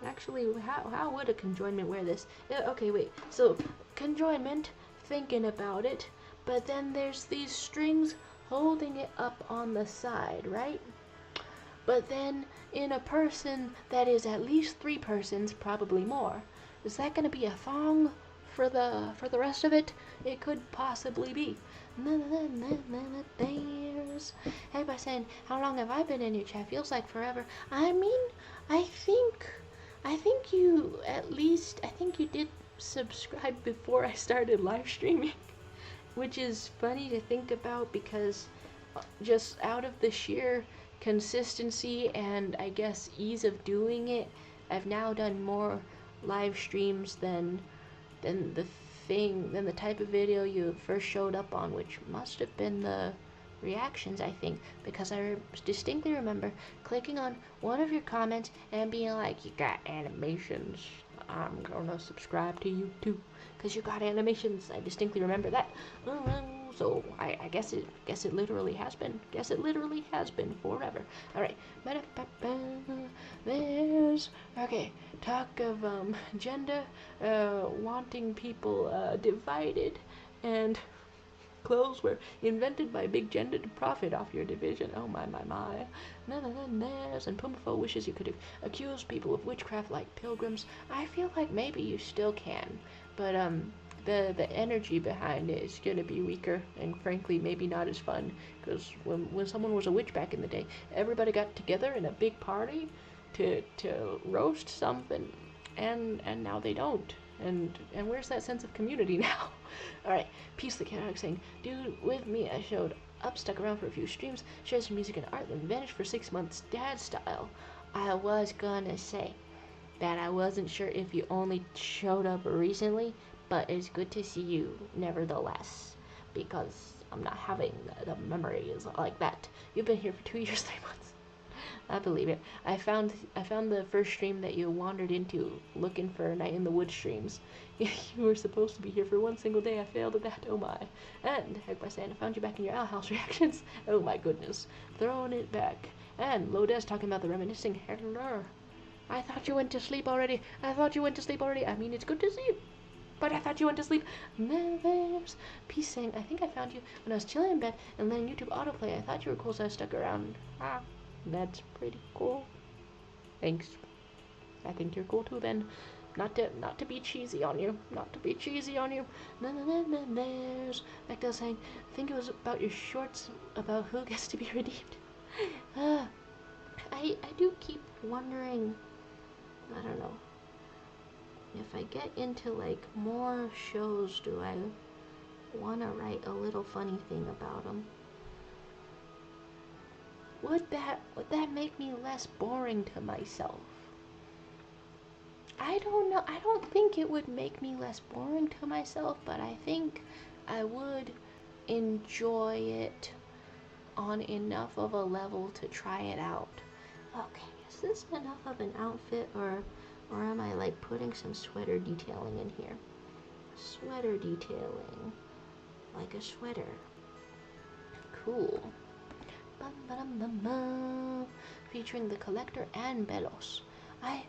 actually, how would a conjoinment wear this? Okay, wait, so conjoinment, thinking about it, but then there's these strings holding it up on the side, right? But then in a person that is at least 3 persons, probably more, is that going to be a thong for the rest of it? It could possibly be. There's everybody saying, how long have I been in your chat? Feels like forever. I mean, I think you did subscribe before I started live streaming, which is funny to think about because just out of the sheer consistency and I guess ease of doing it, I've now done more live streams than the type of video you first showed up on, which must have been the reactions, I think, because I distinctly remember clicking on one of your comments and being like, you got animations, I'm gonna subscribe to you too because you got animations. I distinctly remember that. So I guess it literally has been. Forever. All right. There's talk of gender, wanting people divided, and clothes were invented by big gender to profit off your division. Oh my. And Pumbaa wishes you could accuse people of witchcraft like pilgrims. I feel like maybe you still can, but the energy behind it is gonna be weaker, and frankly maybe not as fun. Because when someone was a witch back in the day, everybody got together in a big party to roast something, and now they don't. And where's that sense of community now? All right, Peace the Chaotic saying, dude, with me I showed up, stuck around for a few streams, shared some music and art, then vanished for 6 months, dad style. I was gonna say that I wasn't sure if you only showed up recently, but it's good to see you nevertheless, because I'm not having the memories like that. You've been here for 2 years, 3 months. I believe it. I found the first stream that you wandered into looking for Night in the Woods streams. You were supposed to be here for one single day. I failed at that. Oh my. And Heck by Santa found you back in your Owl House reactions. Oh my goodness. Throwing it back. And Lodez talking about the reminiscing. Hello. I thought you went to sleep already. I mean, it's good to see you, but I thought you went to sleep. There's Peace saying, I think I found you when I was chilling in bed and letting YouTube autoplay. I thought you were cool, so I stuck around. Ah, that's pretty cool. Thanks. I think you're cool too then. Not to be cheesy on you. There's Bechdel saying, I think it was about your shorts about who gets to be redeemed. I do keep wondering, I don't know, if I get into like more shows, do I want to write a little funny thing about them? Would that make me less boring to myself? I don't know. I don't think it would make me less boring to myself, but I think I would enjoy it on enough of a level to try it out. Okay, is this enough of an outfit, or am I like putting some sweater detailing in here? Sweater detailing. Like a sweater. Cool. Featuring the Collector and Belos. I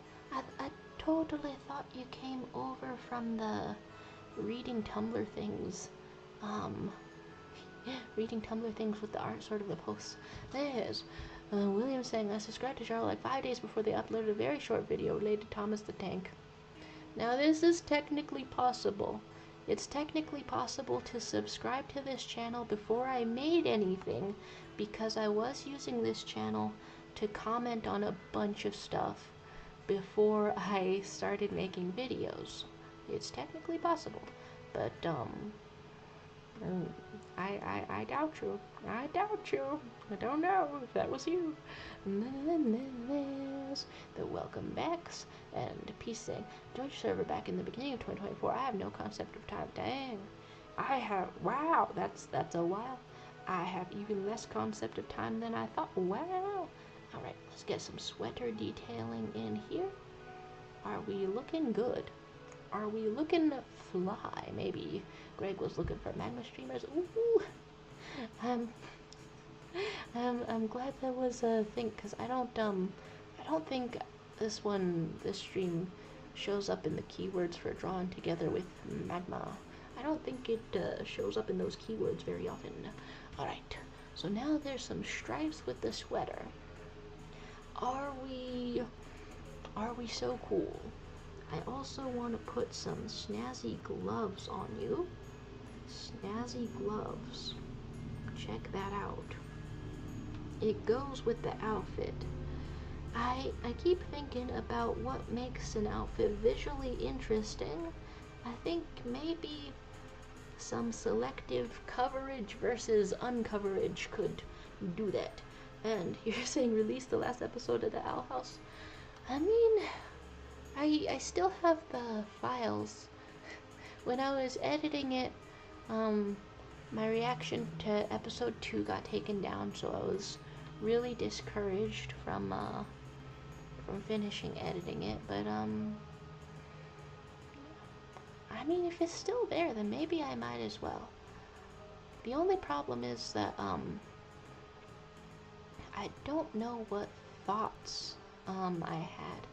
totally thought you came over from the reading Tumblr things. Reading Tumblr things with the art sort of the posts. There's William saying, I subscribed to Jarl like 5 days before they uploaded a very short video related to Thomas the Tank. Now this is technically possible. It's technically possible to subscribe to this channel before I made anything, because I was using this channel to comment on a bunch of stuff before I started making videos. It's technically possible, but I doubt you. I don't know if that was you. And then there's the welcome backs and Peace saying, joined your server back in the beginning of 2024. I have no concept of time. Dang. I have, wow, that's a while. I have even less concept of time than I thought. Wow. Alright, let's get some sweater detailing in here. Are we looking good? Are we looking fly? Maybe Greg was looking for magma streamers. Ooh. I'm glad that was a thing, because I don't think this stream shows up in the keywords for drawn together with magma. I don't think it shows up in those keywords very often. Alright, so now there's some stripes with the sweater. Are we so cool? I also want to put some snazzy gloves on you. Snazzy gloves. Check that out. It goes with the outfit. I keep thinking about what makes an outfit visually interesting. I think maybe some selective coverage versus uncoverage could do that. And you're saying release the last episode of the Owl House? I mean, I still have the files. When I was editing it, my reaction to episode 2 got taken down, so I was really discouraged from finishing editing it. But I mean, if it's still there, then maybe I might as well. The only problem is that I don't know what thoughts I had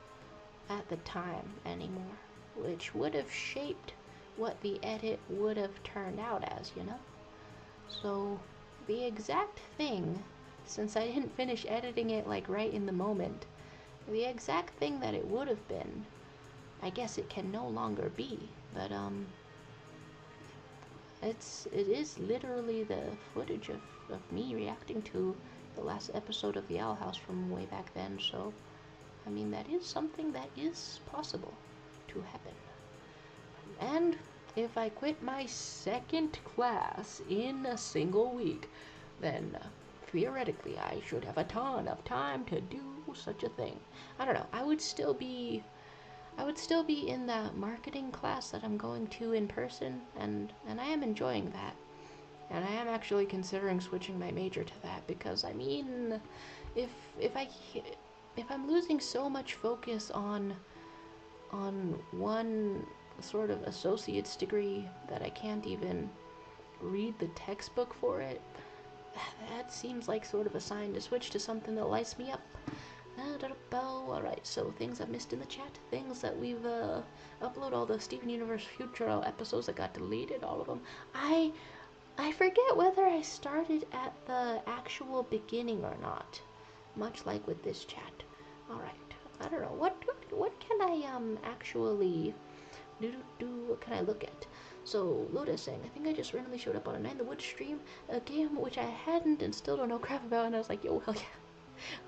at the time anymore, which would have shaped what the edit would have turned out as, you know? So the exact thing, since I didn't finish editing it like right in the moment, the exact thing that it would have been, I guess it can no longer be. But it is literally the footage of me reacting to the last episode of the Owl House from way back then, so I mean that is something that is possible to happen. And if I quit my second class in a single week, then theoretically I should have a ton of time to do such a thing. I don't know. I would still be in that marketing class that I'm going to in person, and I am enjoying that. And I am actually considering switching my major to that because I mean, if if I if I'm losing so much focus on one sort of associate's degree that I can't even read the textbook for it, that seems like sort of a sign to switch to something that lights me up. Alright, so things I've missed in the chat, things that we've uploaded, all the Steven Universe Future episodes that got deleted, all of them. I forget whether I started at the actual beginning or not, much like with this chat. Alright, I don't know, what can I actually what can I look at? So Lotus saying, I think I just randomly showed up on a Night in the Woods stream, a game which I hadn't and still don't know crap about, and I was like, yo, hell yeah.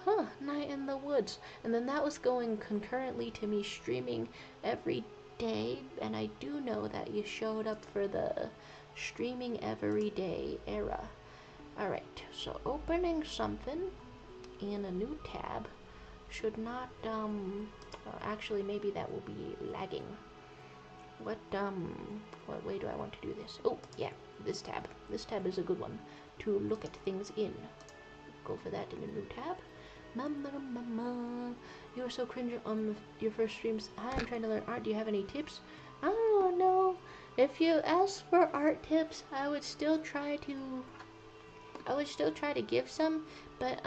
Huh, Night in the Woods. And then that was going concurrently to me streaming every day, and I do know that you showed up for the streaming every day era. Alright, so opening something in a new tab should not, actually maybe that will be lagging. What way do I want to do this? Oh, yeah, this tab. This tab is a good one to look at things in. Go for that in a new tab. Mama, you were so cringe on your first streams. Hi, I'm trying to learn art. Do you have any tips? I don't know. If you ask for art tips, I would still try to give some, but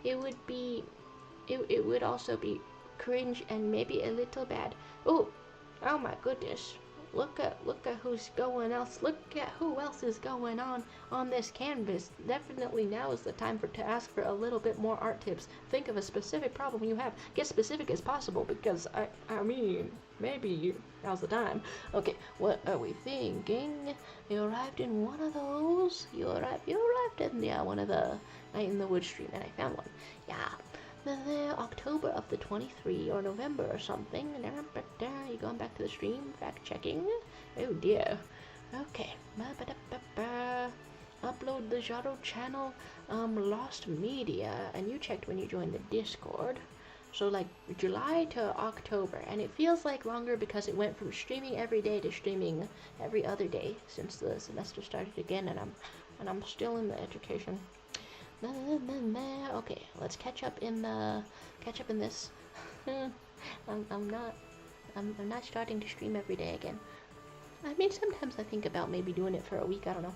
it would also be cringe and maybe a little bad. Oh my goodness. Look at who's going else. Look at who else is going on this canvas. Definitely now is the time to ask for a little bit more art tips. Think of a specific problem you have. Get specific as possible because I mean, maybe now's the time. Okay, what are we thinking? You arrived in one of those. You arrived in one of the Night in the Woods stream, and I found one. Yeah. The October of the 23 or November or something. You going back to the stream? Fact checking. Oh dear. Okay. Upload the Jaro channel. Lost media, and you checked when you joined the Discord. So like July to October, and it feels like longer because it went from streaming every day to streaming every other day since the semester started again, and I'm still in the education. Okay, let's catch up in this. I'm not starting to stream every day again. I mean, sometimes I think about maybe doing it for a week. I don't know.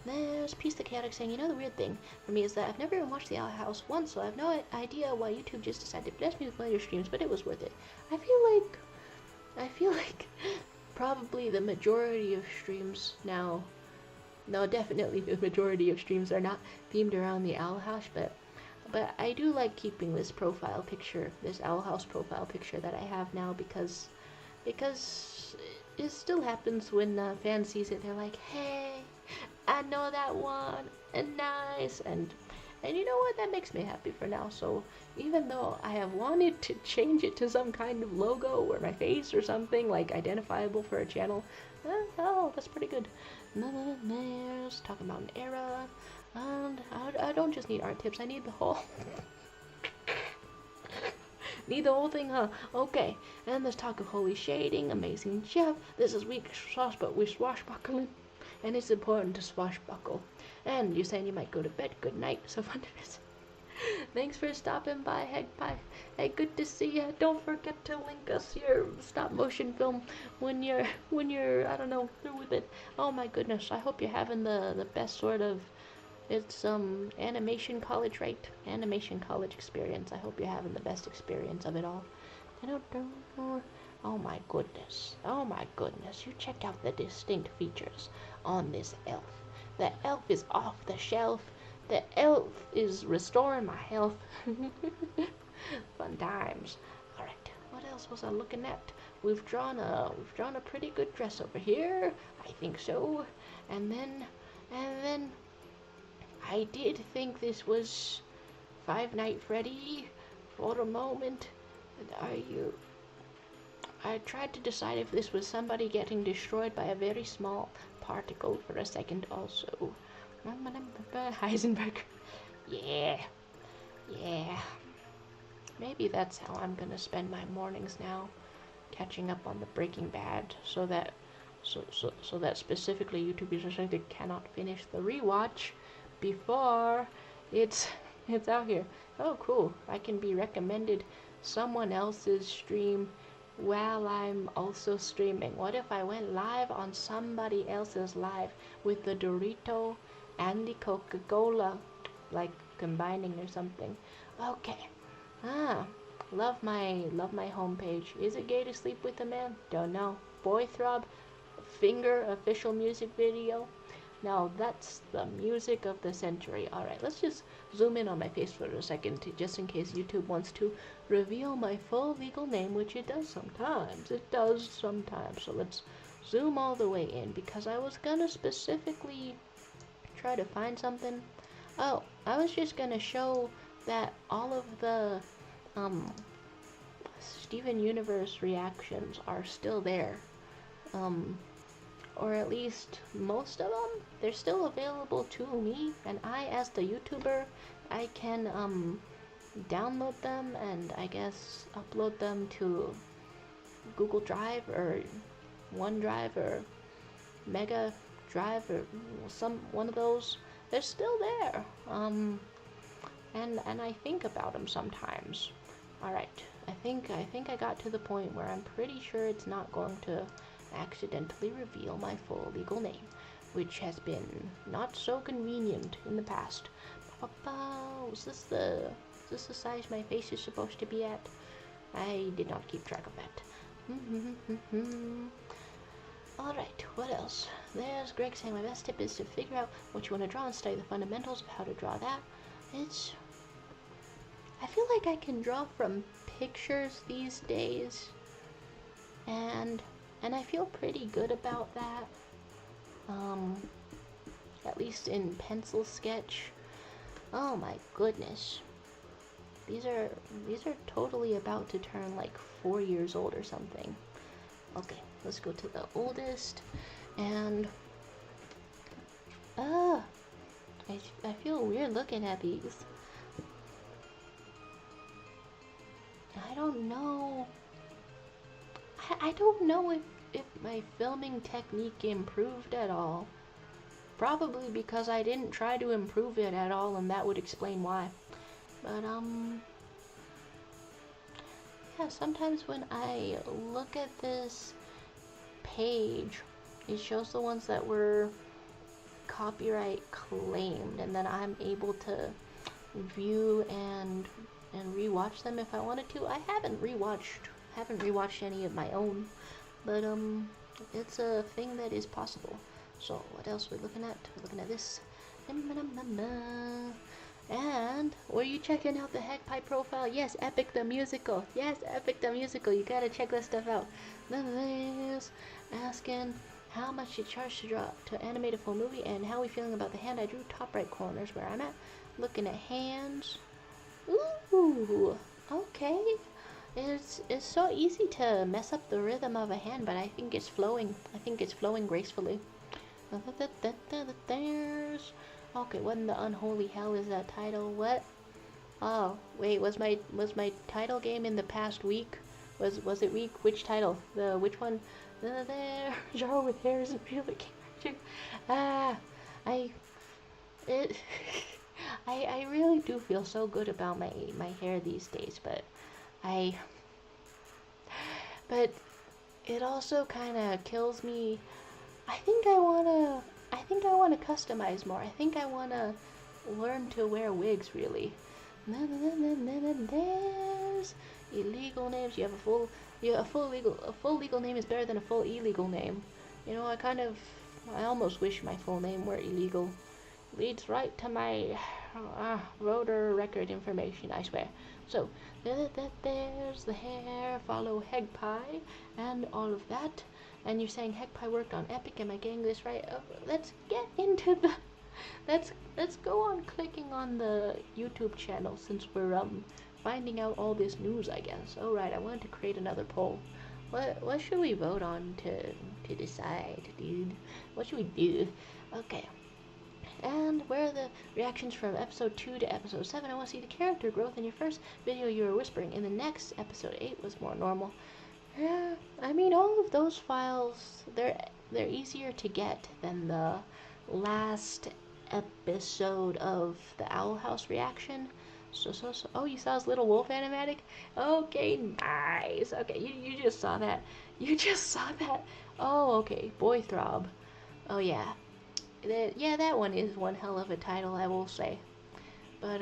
There's Peace the Chaotic saying, you know, the weird thing for me is that I've never even watched the Owl House once, so I have no idea why YouTube just decided to bless me with one of your streams, but it was worth it. I feel like probably the majority of streams now. No, definitely the majority of streams are not themed around the Owl House, but I do like keeping this profile picture, this Owl House profile picture that I have now because it still happens when fans sees it, they're like, hey, I know that one, and nice, and you know what, that makes me happy for now. So even though I have wanted to change it to some kind of logo or my face or something like identifiable for a channel, oh, that's pretty good. There's talking about an era, and I don't just need art tips, I need the whole need the whole thing, huh? Okay, and there's talk of holy shading, amazing chef, this is weak sauce but we're swashbuckling, and it's important to swashbuckle, and you're saying you might go to bed, good night, so fun to visit. Thanks for stopping by, hey, good to see ya. Don't forget to link us your stop motion film when you're I don't know, through with it. Oh my goodness, I hope you're having the best sort of, it's animation college, right? Animation college experience. I hope you're having the best experience of it all. Oh my goodness, you check out the distinct features on this elf. The elf is off the shelf. The elf is restoring my health. Fun times. Alright, what else was I looking at? We've drawn a pretty good dress over here. I think so. And then I did think this was Five Nights Freddy for a moment. I tried to decide if this was somebody getting destroyed by a very small particle for a second also. Heisenberg. Yeah. Maybe that's how I'm gonna spend my mornings now, catching up on the Breaking Bad, so that specifically YouTube users that cannot finish the rewatch before it's out here. Oh, cool! I can be recommended someone else's stream while I'm also streaming. What if I went live on somebody else's live with the Dorito and the Coca-Cola, like combining or something? Okay. Love my homepage. Is it gay to sleep with a man? Don't know. Boy Throb, Finger official music video. Now that's the music of the century. Alright, let's just zoom in on my face for a second, just in case YouTube wants to reveal my full legal name, which it does sometimes. So let's zoom all the way in, because I was gonna specifically try to find something. Oh, I was just gonna show that all of the Steven Universe reactions are still there. Or at least most of them, they're still available to me, and I, as the YouTuber, I can download them and I guess upload them to Google Drive or OneDrive or Mega Drive or one of those. They're still there. And I think about them sometimes. Alright, I think I got to the point where I'm pretty sure it's not going to accidentally reveal my full legal name, which has been not so convenient in the past. Is this the size my face is supposed to be at? I did not keep track of that. Alright, what else? There's Greg saying my best tip is to figure out what you want to draw and study the fundamentals of how to draw that. I feel like I can draw from pictures these days, and I feel pretty good about that. At least in pencil sketch. Oh my goodness. These are totally about to turn like 4 years old or something. Okay, let's go to the oldest, and I feel weird looking at these. I don't know. I don't know if my filming technique improved at all. Probably because I didn't try to improve it at all, and that would explain why. But yeah, sometimes when I look at this page, it shows the ones that were copyright claimed, and then I'm able to view and rewatch them if I wanted to. I haven't rewatched any of my own, but it's a thing that is possible. So what else are we looking at? We're looking at this. And were you checking out the Hagpie profile? Yes, Epic the Musical. Yes, Epic the Musical. You gotta check that stuff out. This asking how much you charge to animate a full movie, and how we feeling about the hand I drew. Top right corners where I'm at. Looking at hands. Ooh, okay. It's so easy to mess up the rhythm of a hand, but I think it's flowing. I think it's flowing gracefully. There's. Okay, what in the unholy hell is that title? What? Oh, wait, was my title game in the past week? Was it week? Which title? Which one? There, Jar with hair isn't really character. I really do feel so good about my hair these days, but it also kind of kills me. I think I wanna customize more. I think I wanna learn to wear wigs, really. There's illegal names. You have a full legal name is better than a full illegal name. You know, I almost wish my full name were illegal. Leads right to my voter record information, I swear. So there's the hair, follow Hagpie and all of that. and you're saying HeckPie worked on Epic. Am I getting this right? Let's get into the. Let's go on clicking on the YouTube channel since we're finding out all this news, I guess. Oh right, I wanted to create another poll. What should we vote on to decide, dude? What should we do? Okay. And where are the reactions from episode 2 to episode 7? I want to see the character growth. In your first video you were whispering. In the next, episode 8 was more normal. Yeah, I mean all of those files, they're easier to get than the last episode of the Owl House reaction. So, oh, you saw his little wolf animatic? Okay, nice. Okay, you just saw that. You just saw that. Oh, okay, Boy Throb. Oh, yeah. Yeah, that one is one hell of a title, I will say. But,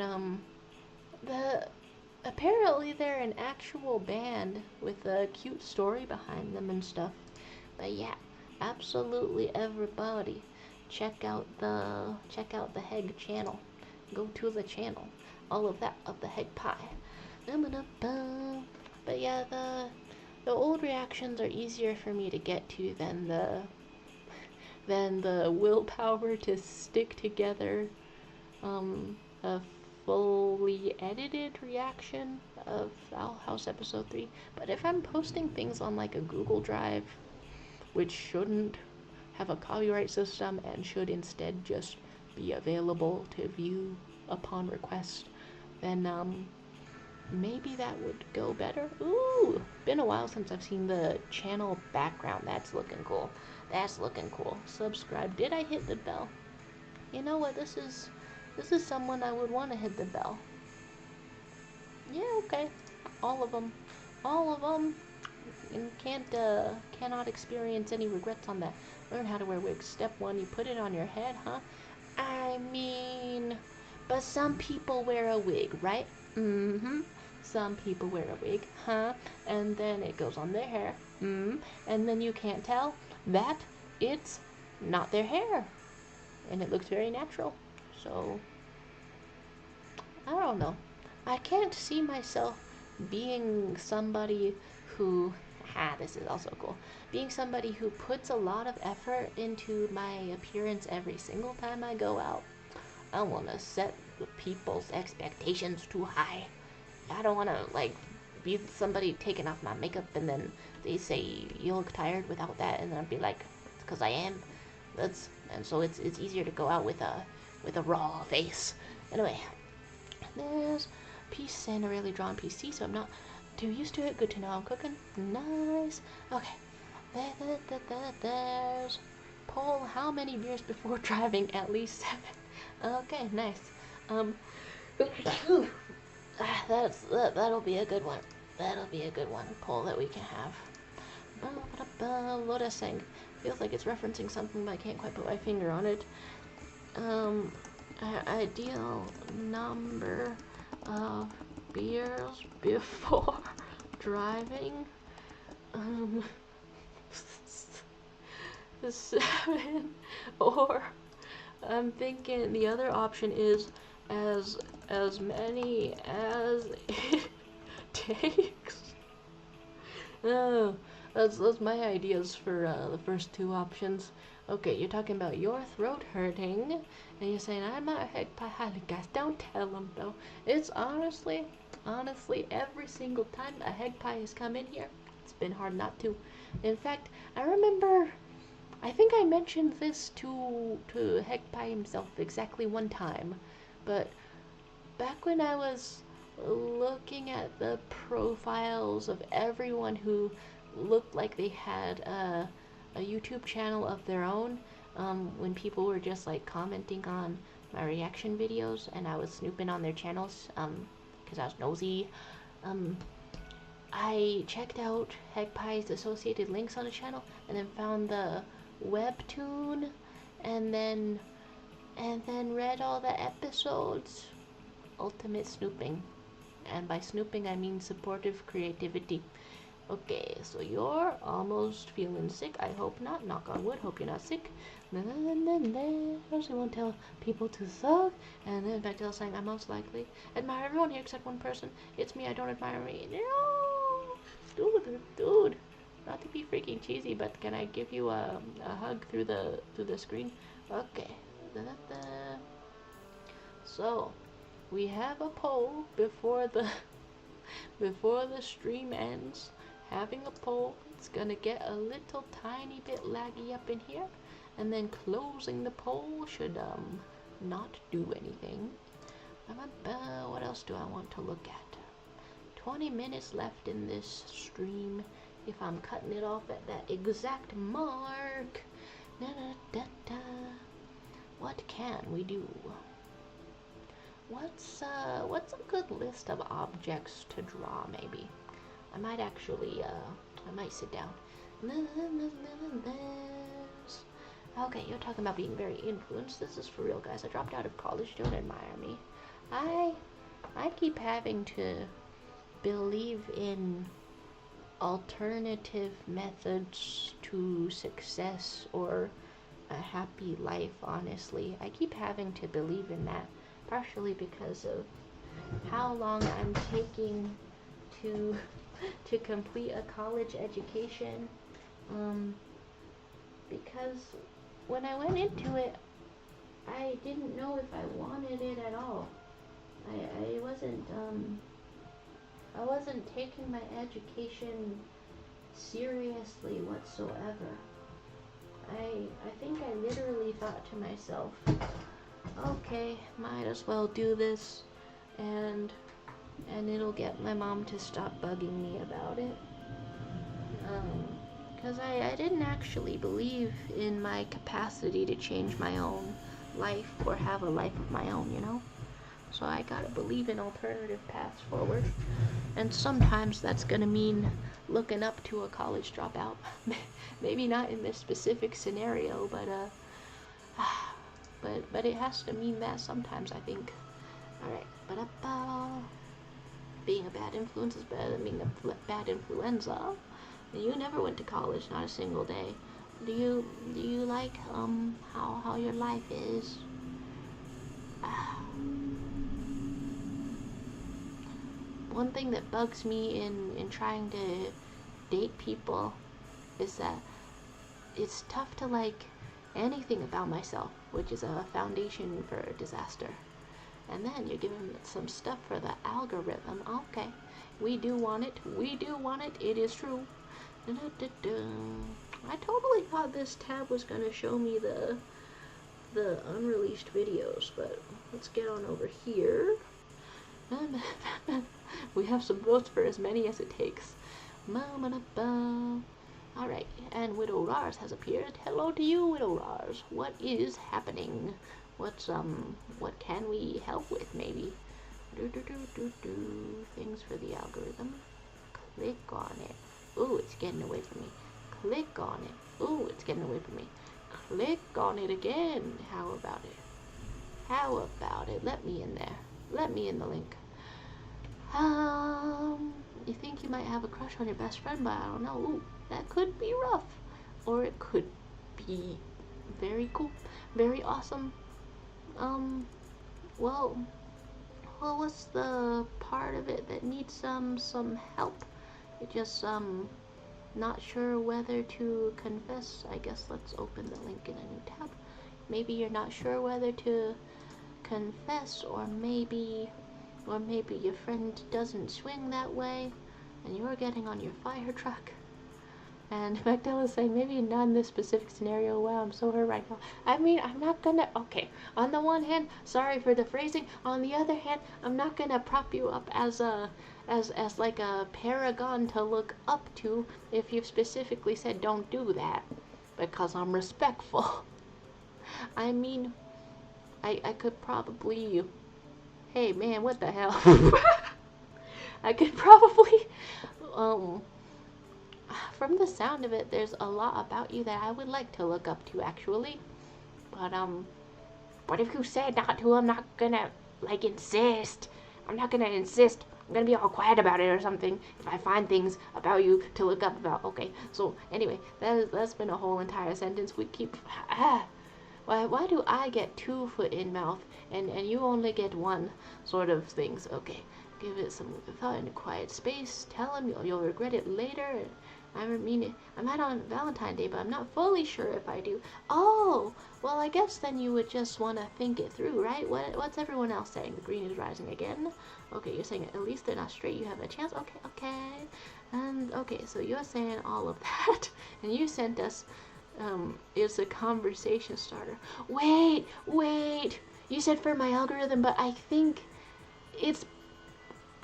apparently they're an actual band with a cute story behind them and stuff. But yeah, absolutely everybody, check out the Heg channel. Go to the channel. All of that of the HeckPie. But yeah, the old reactions are easier for me to get to than the willpower to stick together a fully edited reaction of Owl House episode 3. But if I'm posting things on like a Google Drive, which shouldn't have a copyright system and should instead just be available to view upon request, then maybe that would go better. Ooh, been a while since I've seen the channel background. That's looking cool. That's looking cool. Subscribe. Did I hit the bell? You know what? This is someone I would want to hit the bell. Yeah, okay. All of them. All of them. And cannot experience any regrets on that. Learn how to wear wigs. Step 1, you put it on your head, huh? I mean, but some people wear a wig, right? Mm-hmm. Some people wear a wig, huh? And then it goes on their hair. And then you can't tell that it's not their hair. And it looks very natural. So, I don't know. I can't see myself being somebody who, this is also cool, being somebody who puts a lot of effort into my appearance every single time I go out. I don't want to set the people's expectations too high. I don't want to, like, be somebody taking off my makeup and then they say, you look tired without that, and then I'd be like, it's because I am. And so it's easier to go out with a raw face. Anyway, there's piece Santa really drawn PC, so I'm not too used to it. Good to know I'm cooking. Nice. Okay. There's poll how many beers before driving? At least 7. Okay, nice. That'll be a good one. That'll be a good one. Poll that we can have. Lotus Sing. Feels like it's referencing something, but I can't quite put my finger on it. Ideal number of beers before driving. 7, or I'm thinking the other option is as many as it takes. That's my ideas for the first 2 options. Okay, you're talking about your throat hurting, and you're saying I'm not a HeckPie. Guys, don't tell them though. It's honestly, every single time a HeckPie has come in here, it's been hard not to. In fact, I remember, I think I mentioned this to HeckPie himself exactly one time, but back when I was looking at the profiles of everyone who looked like they had a YouTube channel of their own, when people were just like commenting on my reaction videos and I was snooping on their channels because I was nosy, I checked out HeckPie's associated links on the channel and then found the webtoon and then read all the episodes. Ultimate snooping. And by snooping I mean supportive creativity. Okay, so you're almost feeling sick. I hope not. Knock on wood. Hope you're not sick. First, I won't tell people to suck. And then back to saying I most likely admire everyone here except one person. It's me. I don't admire me. No, dude. Not to be freaking cheesy, but can I give you a hug through the screen? Okay. Da-da-da. So, we have a poll before the before the stream ends. Having a poll. It's gonna get a little tiny bit laggy up in here, and then closing the poll should not do anything. What else do I want to look at? 20 minutes left in this stream. If I'm cutting it off at that exact mark. Da-da-da-da. What can we do? What's a good list of objects to draw, maybe? I might actually, I might sit down. Okay, you're talking about being very influenced. This is for real, guys. I dropped out of college. Don't admire me. I keep having to believe in alternative methods to success or a happy life, honestly. I keep having to believe in that, partially because of how long I'm taking to complete a college education. Because when I went into it, I didn't know if I wanted it at all. I wasn't taking my education seriously whatsoever. I think I literally thought to myself, okay, might as well do this, and it'll get my mom to stop bugging me about it. Because I didn't actually believe in my capacity to change my own life or have a life of my own, you know? So I gotta believe in alternative paths forward. And sometimes that's gonna mean looking up to a college dropout. Maybe not in this specific scenario, but it has to mean that sometimes, I think. Alright, being a bad influence is better than being a bad influenza. You never went to college, not a single day. Do you like how your life is? One thing that bugs me in trying to date people is that it's tough to like anything about myself, which is a foundation for disaster. And then you're given some stuff for the algorithm. Okay, we do want it, it is true. I totally thought this tab was gonna show me the unreleased videos, but let's get on over here. We have some votes for as many as it takes. Alright, and Widow Rars has appeared. Hello to you, Widow Rars. What is happening? What can we help with, maybe? Things for the algorithm. Click on it. Ooh, it's getting away from me. Click on it. Ooh, it's getting away from me. Click on it again. How about it? How about it? Let me in there. Let me in the link. You think you might have a crush on your best friend, but I don't know. Ooh, that could be rough. Or it could be very cool. Very awesome. Well, what's the part of it that needs some help? It just, not sure whether to confess. I guess let's open the link in a new tab. Maybe you're not sure whether to confess, or maybe your friend doesn't swing that way, and you're getting on your fire truck. And Magdala's saying, maybe not in this specific scenario. Wow, I'm so hurt right now. I mean, I'm not gonna, okay, on the one hand, sorry for the phrasing, on the other hand, I'm not gonna prop you up as like a paragon to look up to if you've specifically said don't do that, because I'm respectful. I mean, I could probably, hey man, what the hell? I could probably, from the sound of it, there's a lot about you that I would like to look up to, actually. But if you said not to, I'm not gonna, like, insist. I'm not gonna insist. I'm gonna be all quiet about it or something if I find things about you to look up about. Okay, so anyway, that's been a whole entire sentence. We keep, why do I get 2 foot in mouth and you only get 1 sort of things? Okay, give it some thought in a quiet space. Tell him you'll regret it later. I might on Valentine's Day, but I'm not fully sure if I do. Oh, well, I guess then you would just want to think it through, right? What's everyone else saying? The green is rising again. Okay, you're saying at least they're not straight. You have a chance. Okay, okay. And okay, so you're saying all of that, and you sent us. It's a conversation starter. Wait. You said for my algorithm, but I think it's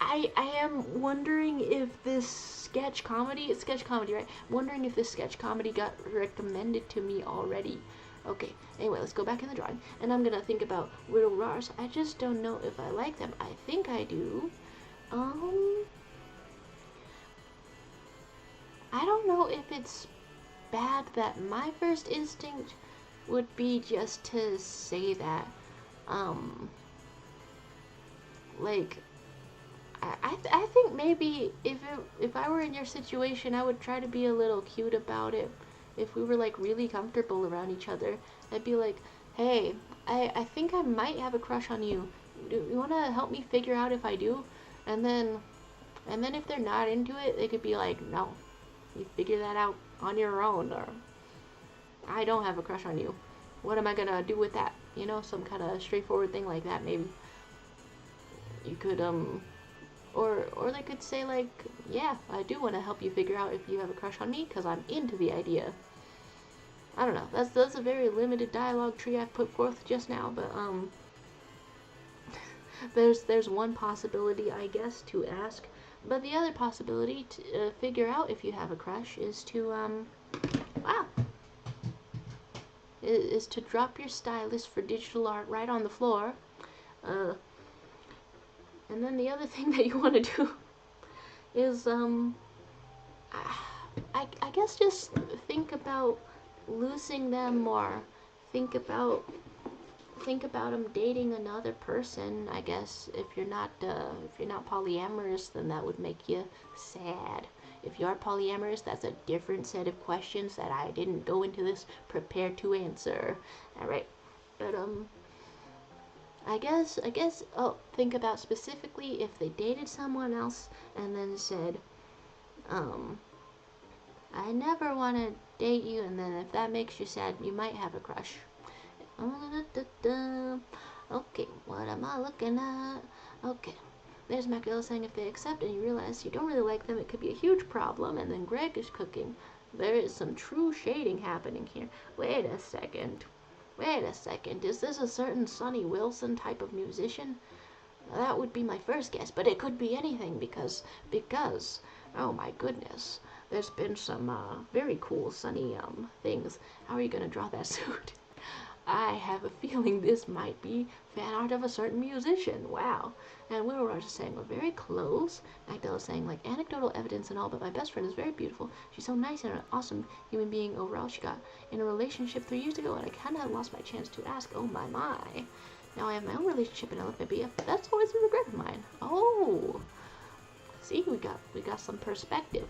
I am wondering if this it's sketch comedy, right? Wondering if this sketch comedy got recommended to me already. Okay, anyway, let's go back in the drawing. And I'm gonna think about Riddle Rars. I just don't know if I like them. I think I do. I don't know if it's bad that my first instinct would be just to say that, like, I think maybe if I were in your situation, I would try to be a little cute about it. If we were like really comfortable around each other, I'd be like, hey, I think I might have a crush on you. Do you want to help me figure out if I do? And then if they're not into it, they could be like, no, you figure that out on your own, or I don't have a crush on you. What am I gonna do with that? You know, some kind of straightforward thing like that. Maybe you could or they could say like, yeah, I do want to help you figure out if you have a crush on me because I'm into the idea. I don't know. That's a very limited dialogue tree I've put forth just now, but there's one possibility, I guess, to ask. But the other possibility to figure out if you have a crush is to is to drop your stylus for digital art right on the floor. And then the other thing that you want to do is, I guess just think about losing them, or think about them dating another person. I guess if you're not polyamorous, then that would make you sad. If you are polyamorous, that's a different set of questions that I didn't go into this prepared to answer. All right, but I guess, think about specifically if they dated someone else and then said, I never want to date you, and then if that makes you sad, you might have a crush. Okay, what am I looking at? Okay, there's Macadilla saying if they accept and you realize you don't really like them, it could be a huge problem, and then Greg is cooking. There is some true shading happening here. Wait a second, is this a certain Sonny Wilson type of musician? That would be my first guess, but it could be anything because, oh my goodness, there's been some very cool Sonny things. How are you gonna draw that suit? I have a feeling this might be fan art of a certain musician. Wow. And Will Rogers is saying, we're very close. Magdala saying, like, anecdotal evidence and all, but my best friend is very beautiful. She's so nice and an awesome human being overall. She got in a relationship 3 years ago, and I kind of lost my chance to ask. Oh, my. Now I have my own relationship, and I love my BF, but that's always a regret of mine. Oh. See, we got some perspective.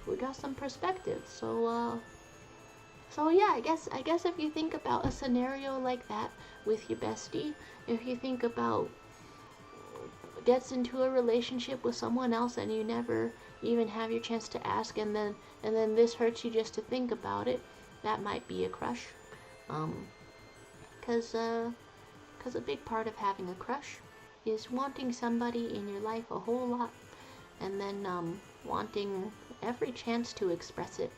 So yeah, I guess if you think about a scenario like that with your bestie, if you think about gets into a relationship with someone else and you never even have your chance to ask, and then this hurts you just to think about it, that might be a crush. Cause a big part of having a crush is wanting somebody in your life a whole lot, and then wanting every chance to express it.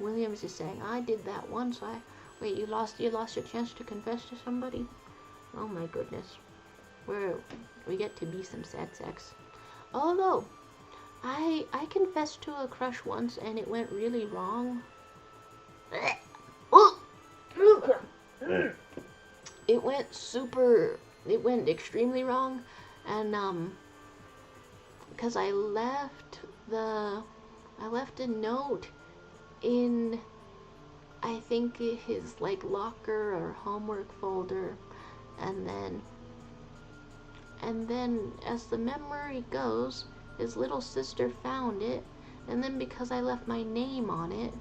Williams is saying, I did that once. Wait, you lost your chance to confess to somebody? Oh my goodness. We get to be some sad sex. Although, I confessed to a crush once and it went really wrong. It went extremely wrong, and because I left a note in, I think, his like locker or homework folder, and then as the memory goes, his little sister found it, and then because I left my name on it,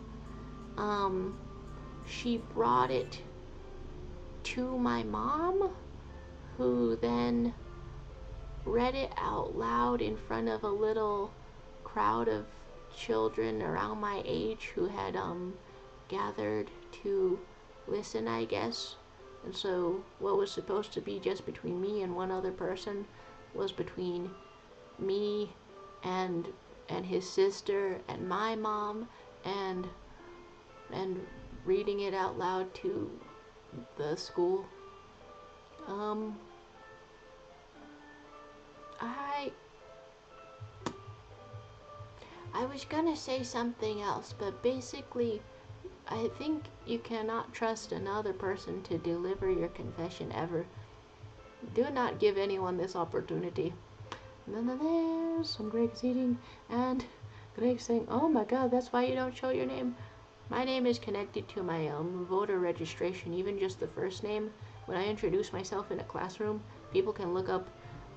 she brought it to my mom, who then read it out loud in front of a little crowd of children around my age who had gathered to listen, I guess. And so what was supposed to be just between me and one other person was between me and his sister and my mom, and reading it out loud to the school. I was gonna say something else, but basically, I think you cannot trust another person to deliver your confession ever. Do not give anyone this opportunity. And then there's some Greg's eating, and Greg saying, "Oh my God, that's why you don't show your name." My name is connected to my voter registration, even just the first name. When I introduce myself in a classroom, people can look up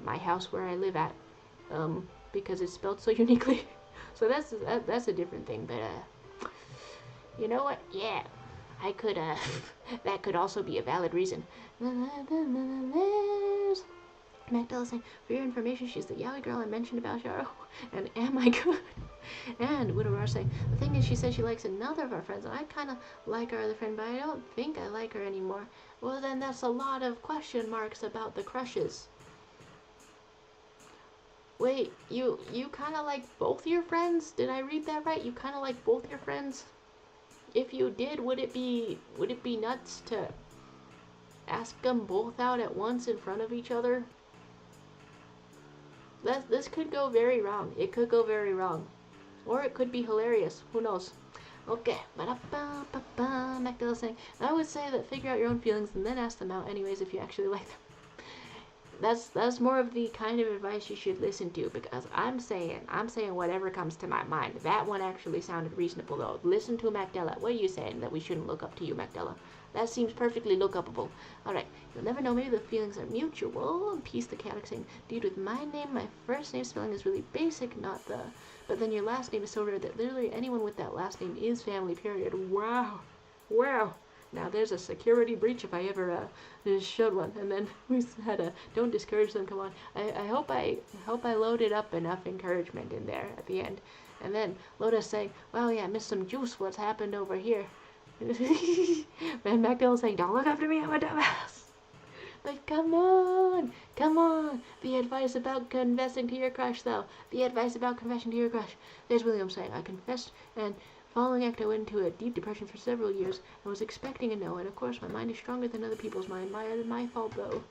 my house where I live at, because it's spelled so uniquely. So that's a different thing. But you know what? Yeah, I could. That could also be a valid reason. Magdala saying, "For your information, she's the yaoi girl I mentioned about Sharo." And am I good? And Widow saying, "The thing is, she says she likes another of our friends, and I kind of like our other friend, but I don't think I like her anymore." Well, then that's a lot of question marks about the crushes. Wait, you kind of like both your friends? Did I read that right? You kind of like both your friends? If you did, would it be nuts to ask them both out at once in front of each other? This could go very wrong. It could go very wrong. Or it could be hilarious. Who knows? Okay. Magdala saying, "I would say that figure out your own feelings and then ask them out anyways if you actually like them." That's more of the kind of advice you should listen to, because I'm saying whatever comes to my mind. That one actually sounded reasonable though. Listen to Magdala. What are you saying? That we shouldn't look up to you, Magdala? That seems perfectly look upable. Alright, you'll never know, maybe the feelings are mutual. And Peace the Chaotic saying, "Dude, with my name, my first name spelling is really basic, not the... But then your last name is so rare that literally anyone with that last name is family, period." Wow. Wow. Now there's a security breach if I ever showed one. And then we had a "don't discourage them, come on." I hope I loaded up enough encouragement in there at the end. And then Lotus saying, "Well, yeah, I missed some juice. What's happened over here?" And Magdala saying, "Don't look up to me, I'm a dumbass." But come on. The advice about confessing to your crush, though. The advice about confessing to your crush. There's William saying, "I confessed and following act, I went into a deep depression for several years. I was expecting a no, and of course my mind is stronger than other people's mind. My fault, though.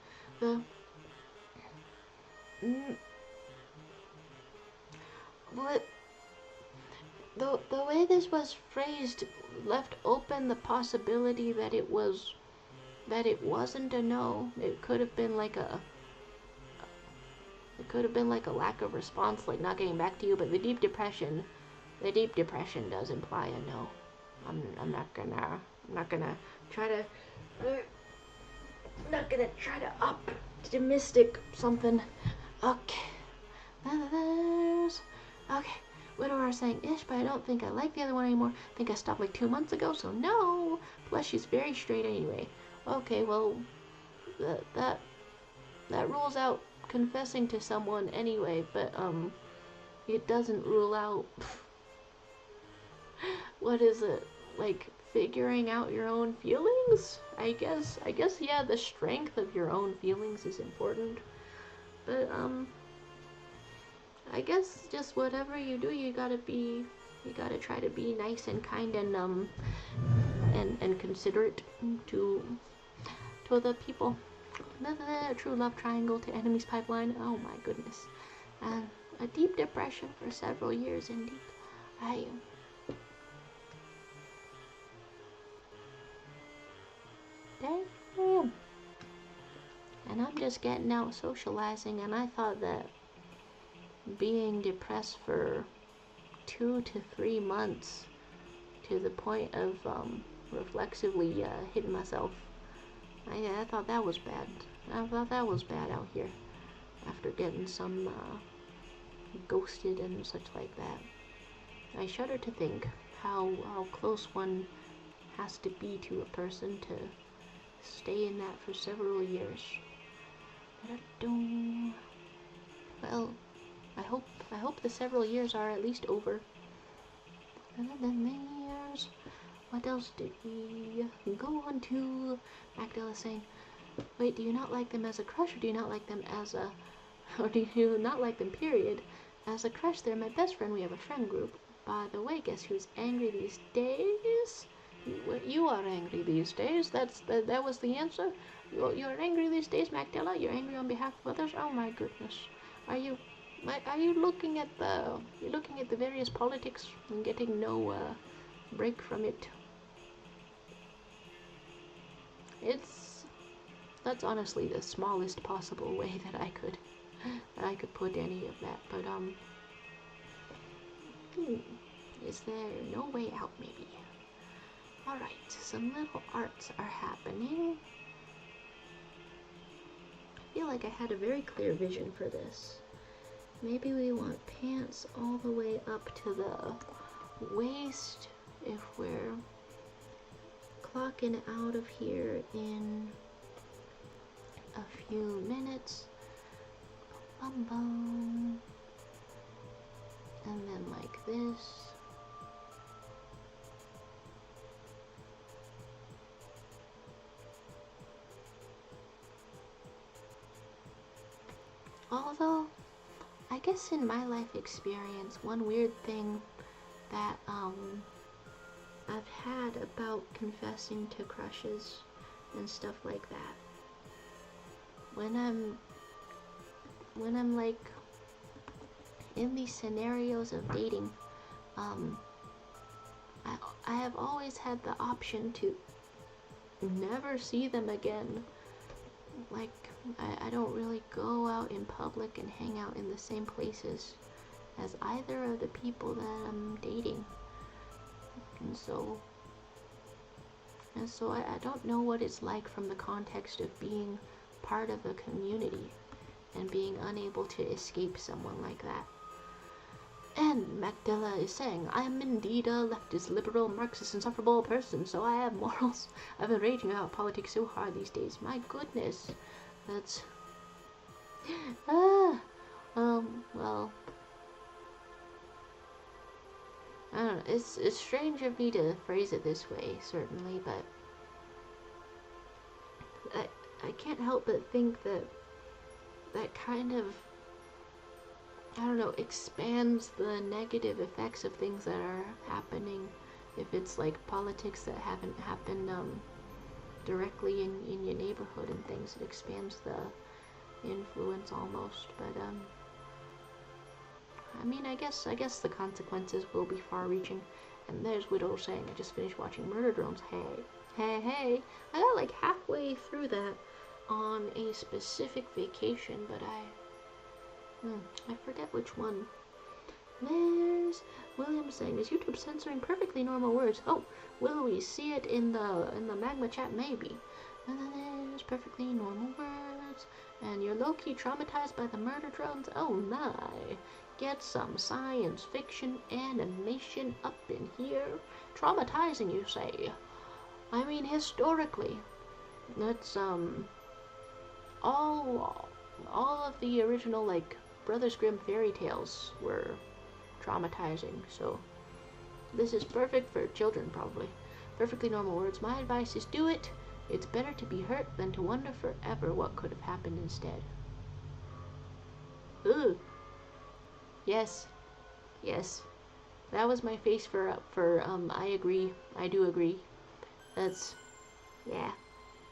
The way this was phrased left open the possibility that it wasn't a no. It could have been like a lack of response, like not getting back to you. But the deep depression does imply a no. I'm not gonna try to optimistic something. Okay. Okay. Widower saying, "Ish, but I don't think I like the other one anymore. I think I stopped like 2 months ago, so no. Plus she's very straight anyway." Okay, well, that rules out confessing to someone anyway, but it doesn't rule out what is it, like figuring out your own feelings? I guess yeah, the strength of your own feelings is important, but I guess just whatever you do, you gotta try to be nice and kind and considerate to other people. A true love triangle to enemies pipeline. Oh my goodness. And a deep depression for several years indeed. Damn. And I'm just getting out socializing, and I thought that being depressed for 2 to 3 months to the point of reflexively hitting myself, I thought that was bad. I thought that was bad out here after getting some ghosted and such like that. I shudder to think how close one has to be to a person to stay in that for several years. Well, I hope the several years are at least over. And then there's, what else did we go on to? Magdala saying, wait, do you not like them as a crush, or do you not like them as a, or do you not like them, period? As a crush, they're my best friend. We have a friend group. By the way, guess who's angry these days? You are angry these days. That was the answer. You're angry these days, Magdala. You're angry on behalf of others. Oh my goodness. Are you looking at the various politics and getting no break from it? That's honestly the smallest possible way that I could put any of that. But is there no way out? Maybe. All right, some little arts are happening. I feel like I had a very clear vision for this. Maybe we want pants all the way up to the waist if we're clocking out of here in a few minutes. Bum bum. And then like this. Although, I guess in my life experience, one weird thing that I've had about confessing to crushes and stuff like that, when I'm like in these scenarios of dating, I have always had the option to never see them again. Like, I don't really go out in public and hang out in the same places as either of the people that I'm dating. And so I don't know what it's like from the context of being part of a community and being unable to escape someone like that. And Magdala is saying, I am indeed a leftist, liberal, Marxist, insufferable person, so I have morals. I've been raging about politics so hard these days. My goodness. That's... well... I don't know, it's strange of me to phrase it this way, certainly, but... I can't help but think that kind of, I don't know, expands the negative effects of things that are happening. If it's like politics that haven't happened directly in your neighborhood and things, it expands the influence almost. But I mean, I guess the consequences will be far-reaching. And there's Widow saying, I just finished watching Murder Drones. Hey. I got like halfway through that on a specific vacation, but I forget which one. There's William saying, is YouTube censoring perfectly normal words? Oh, will we see it in the magma chat? Maybe. And then there's perfectly normal words. And you're low-key traumatized by the murder drones? Oh my. Get some science fiction animation up in here. Traumatizing, you say? I mean, historically, that's all of the original like Brothers Grimm fairy tales were traumatizing, so this is perfect for children, probably. Perfectly normal words. My advice is do it. It's better to be hurt than to wonder forever what could have happened instead. Ooh. Yes. That was my face for I agree. I do agree. That's, yeah.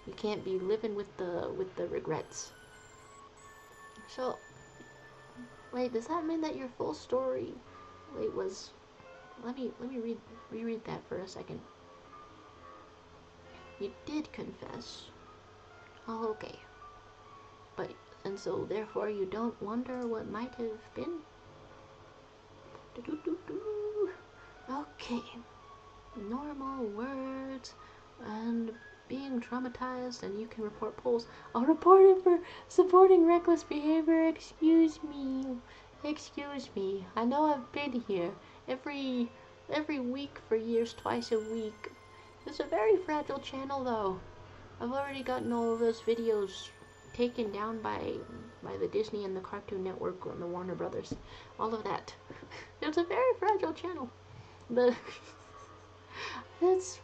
You can't be living with the regrets. So, wait, does that mean that your full story, was, let me reread that for a second. You did confess. Oh, okay. But, and so therefore you don't wonder what might have been? Okay. Normal words and being traumatized, and you can report polls. I'll report it for supporting reckless behavior. Excuse me. I know I've been here every week for years, twice a week. It's a very fragile channel, though. I've already gotten all of those videos taken down by the Disney and the Cartoon Network and the Warner Brothers. All of that. It's a very fragile channel. The that's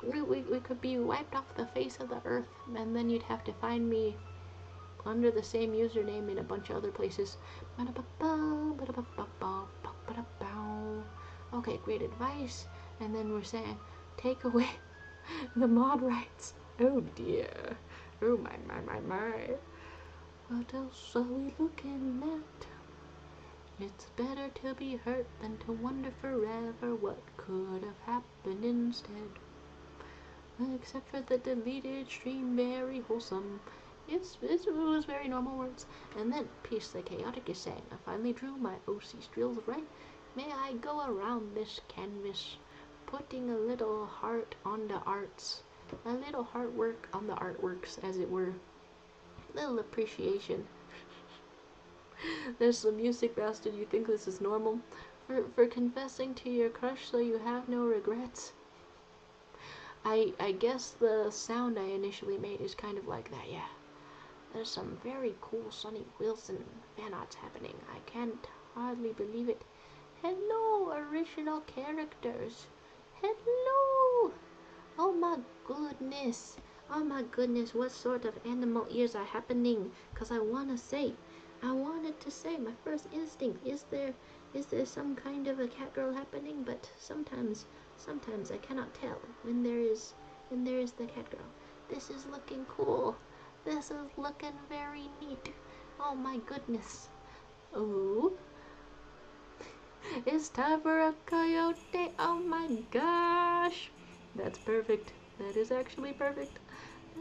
we could be wiped off the face of the earth, and then you'd have to find me under the same username in a bunch of other places. Okay, great advice. And then we're saying, take away the mod rights. Oh dear. Oh my. What else are we looking at? It's better to be hurt than to wonder forever what could have happened instead. Except for the deleted stream, very wholesome. It was very normal words. And then Peace the Chaotic is saying, I finally drew my OC drills right. May I go around this canvas, putting a little heart on the arts, a little heart work on the artworks, as it were. Little appreciation. There's some music bastard, you think this is normal? For confessing to your crush so you have no regrets. I guess the sound I initially made is kind of like that, yeah. There's some very cool Sonny Wilson fan arts happening. I can't hardly believe it. Hello, original characters. Hello. Oh my goodness. Oh my goodness, what sort of animal ears are happening? Cause I wanted to say, my first instinct, is there some kind of a cat girl happening? But sometimes I cannot tell when there is the cat girl. This is looking cool. This is looking very neat. Oh my goodness. Oh. It's time for a coyote. Oh my gosh. That's perfect. That is actually perfect.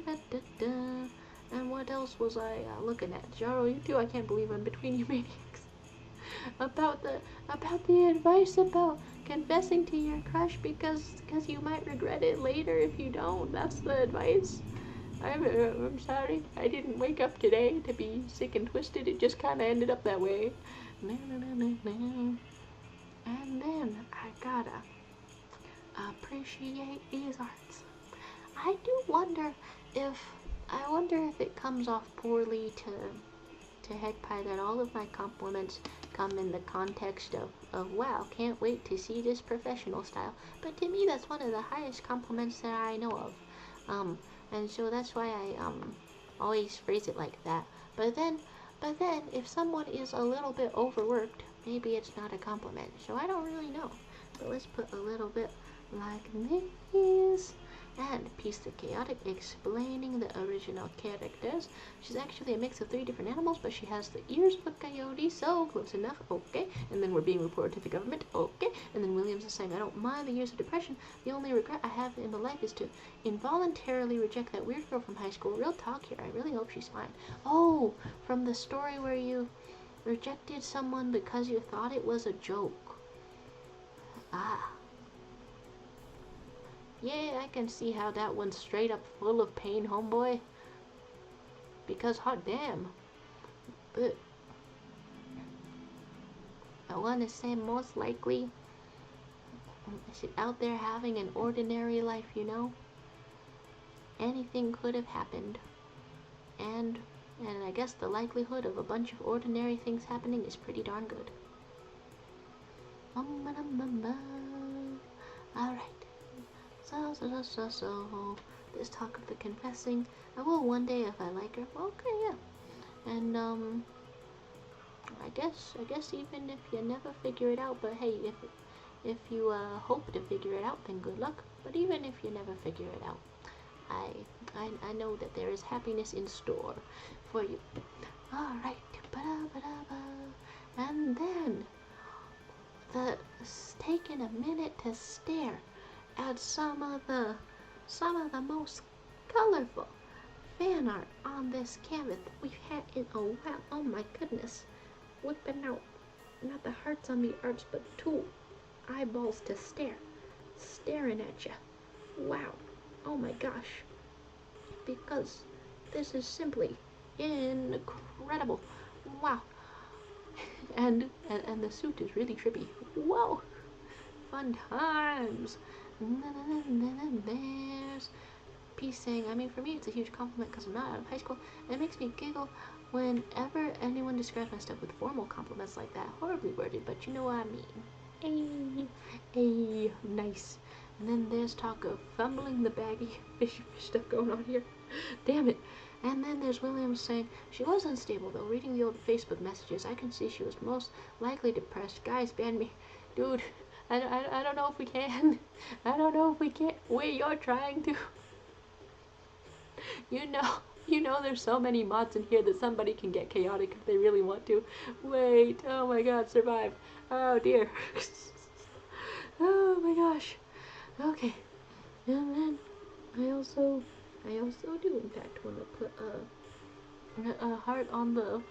Da, da, da. And what else was I looking at? Jaro, you two, I can't believe I'm between you maniacs. About the advice about confessing to your crush because you might regret it later if you don't. That's the advice. I'm sorry. I didn't wake up today to be sick and twisted. It just kind of ended up that way. And then I gotta appreciate these arts. I do wonder if it comes off poorly to Heckpie that all of my compliments come in the context of wow, can't wait to see this professional style. But to me, that's one of the highest compliments that I know of. And so that's why I always phrase it like that. But then if someone is a little bit overworked, maybe it's not a compliment. So I don't really know. But let's put a little bit like this. And Peace the Chaotic explaining the original characters. She's actually a mix of 3 different animals, but she has the ears of a coyote, so close enough, okay. And then we're being reported to the government, okay. And then Williams is saying, I don't mind the years of depression. The only regret I have in my life is to involuntarily reject that weird girl from high school. Real talk here, I really hope she's fine. Oh, from the story where you rejected someone because you thought it was a joke. Ah. Yeah, I can see how that one's straight up full of pain, homeboy. Because hot damn. But I want to say most likely she's out there having an ordinary life, you know? Anything could have happened. And I guess the likelihood of a bunch of ordinary things happening is pretty darn good. Alright. So, this talk of the confessing, I will one day if I like her. Okay, yeah. And, I guess even if you never figure it out, but hey, if you, hope to figure it out, then good luck. But even if you never figure it out, I know that there is happiness in store for you. Alright. And then, taking a minute to stare at some of the most colorful fan art on this canvas that we've had in a while. Oh my goodness. Whipping out not the hearts on the arts, but 2 eyeballs to stare. Staring at you. Wow. Oh my gosh. Because this is simply incredible. Wow. And the suit is really trippy. Whoa. Fun times. There's Peace saying, I mean, for me it's a huge compliment because I'm not out of high school. It makes me giggle whenever anyone describes my stuff with formal compliments like that. Horribly worded, but you know what I mean. Hey, nice. And then there's talk of fumbling the baggy fishy fish stuff going on here. Damn it. And then there's William saying she was unstable though. Reading the old Facebook messages, I can see she was most likely depressed. Guys, ban me. Dude, I don't know if we can. I don't know if we can. Wait, you're trying to. You know there's so many mods in here that somebody can get chaotic if they really want to. Wait, oh my god, survive. Oh dear. Oh my gosh. Okay. And then I also do in fact want to put a heart on the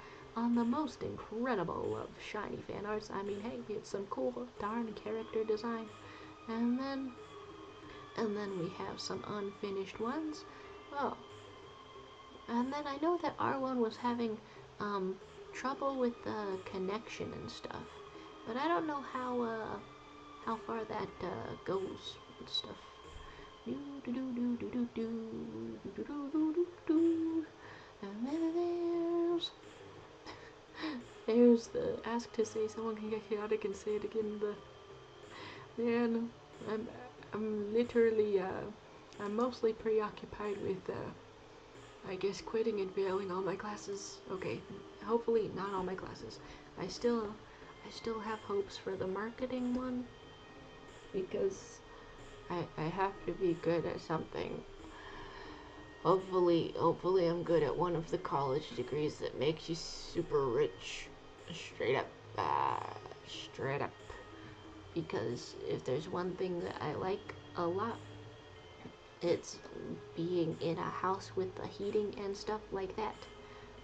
most incredible of shiny fan arts. I mean, hey, it's some cool darn character design. And then we have some unfinished ones. Oh. And then I know that R1 was having trouble with the connection and stuff, but I don't know how far that goes and stuff. And then there's the ask to say someone can get chaotic and say it again. Man, I'm literally I'm mostly preoccupied with I guess quitting and failing all my classes. Okay, hopefully not all my classes. I still have hopes for the marketing one because I have to be good at something. Hopefully I'm good at one of the college degrees that makes you super rich. Straight up. Because if there's one thing that I like a lot, it's being in a house with the heating and stuff like that.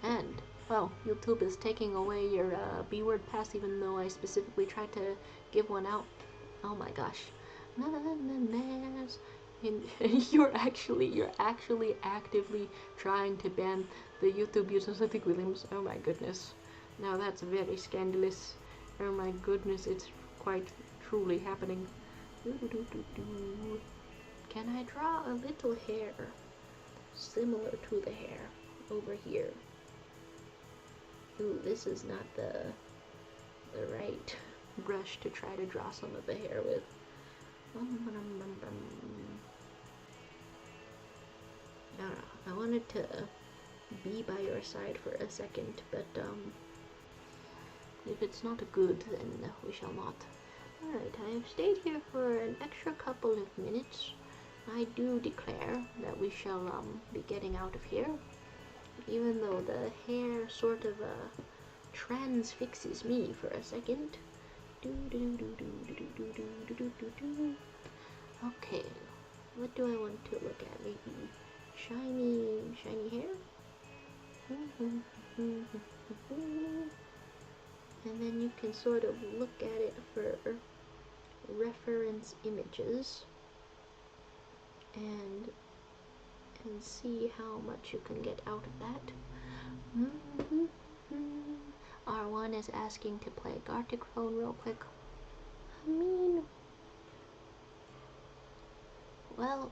And, well, YouTube is taking away your B-word pass even though I specifically tried to give one out. Oh my gosh. And you're actually actively trying to ban the YouTube users of the Williams. Oh my goodness. Now that's very scandalous. Oh my goodness, it's quite truly happening. Can I draw a little hair similar to the hair over here? Ooh, this is not the right brush to try to draw some of the hair with. I wanted to be by your side for a second, but if it's not good, then we shall not. Alright, I have stayed here for an extra couple of minutes. I do declare that we shall be getting out of here, even though the hair sort of transfixes me for a second. Okay, what do I want to look at? Maybe shiny hair? And then you can sort of look at it for reference images and see how much you can get out of that. R1 is asking to play Gartic Phone real quick. I mean, well,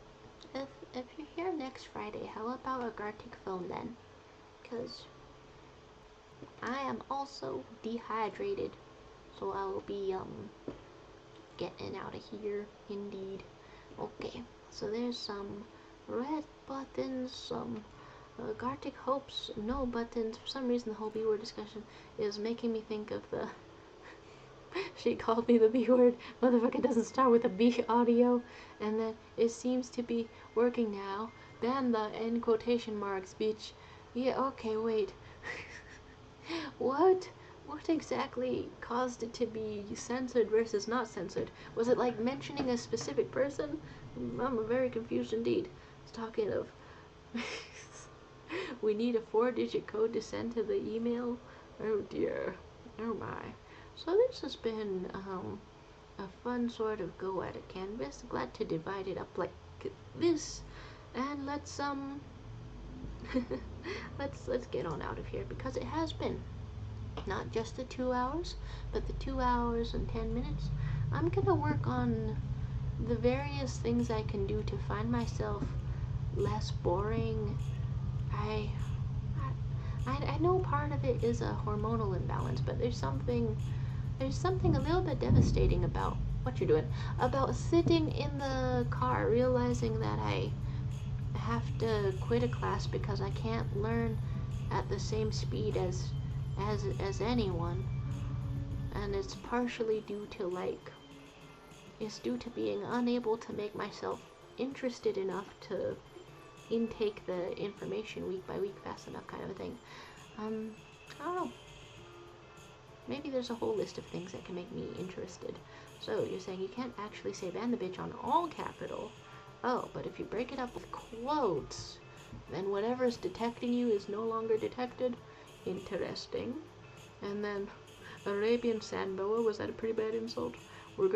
if you're here next Friday, how about a Gartic Phone then? Because I am also dehydrated, so I will be getting out of here indeed. Okay, so there's some red buttons, some Gartic hopes, no buttons. For some reason the whole B-word discussion is making me think of the she called me the B-word. Motherfucker doesn't start with a B audio. And then it seems to be working now. Then the end quotation marks speech. Yeah, okay, wait. What exactly caused it to be censored versus not censored? Was it like mentioning a specific person? I'm very confused indeed. It's talking of we need a 4-digit code to send to the email. Oh dear. Oh my. So this has been a fun sort of go at a canvas. Glad to divide it up like this. And let's let's get on out of here, because it has been not just the 2 hours, but the 2 hours and 10 minutes. I'm gonna work on the various things I can do to find myself less boring. I know part of it is a hormonal imbalance, but there's something there's something a little bit devastating about what you're doing. About sitting in the car realizing that I have to quit a class because I can't learn at the same speed as anyone. And it's partially due to it's due to being unable to make myself interested enough to intake the information week by week fast enough, kind of a thing. I don't know. Maybe there's a whole list of things that can make me interested. So you're saying you can't actually say ban the bitch on all capital. Oh, but if you break it up with quotes, then whatever's detecting you is no longer detected. Interesting. And then Arabian sand boa, was that a pretty bad insult? We're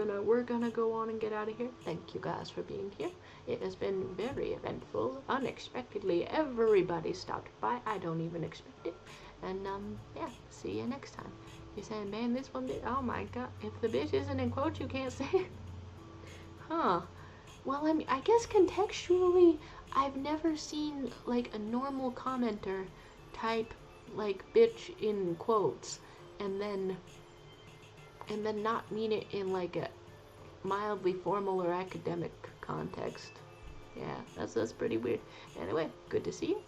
gonna go on and get out of here. Thank you guys for being here. It has been very eventful. Unexpectedly, everybody stopped by. I don't even expect it. And yeah, see you next time. You're saying, man, this one bit. Oh my god, if the bitch isn't in quotes, you can't say it. Huh. Well, I guess contextually, I've never seen like a normal commenter type like bitch in quotes and then not mean it in like a mildly formal or academic context. Yeah, that's pretty weird. Anyway, good to see you,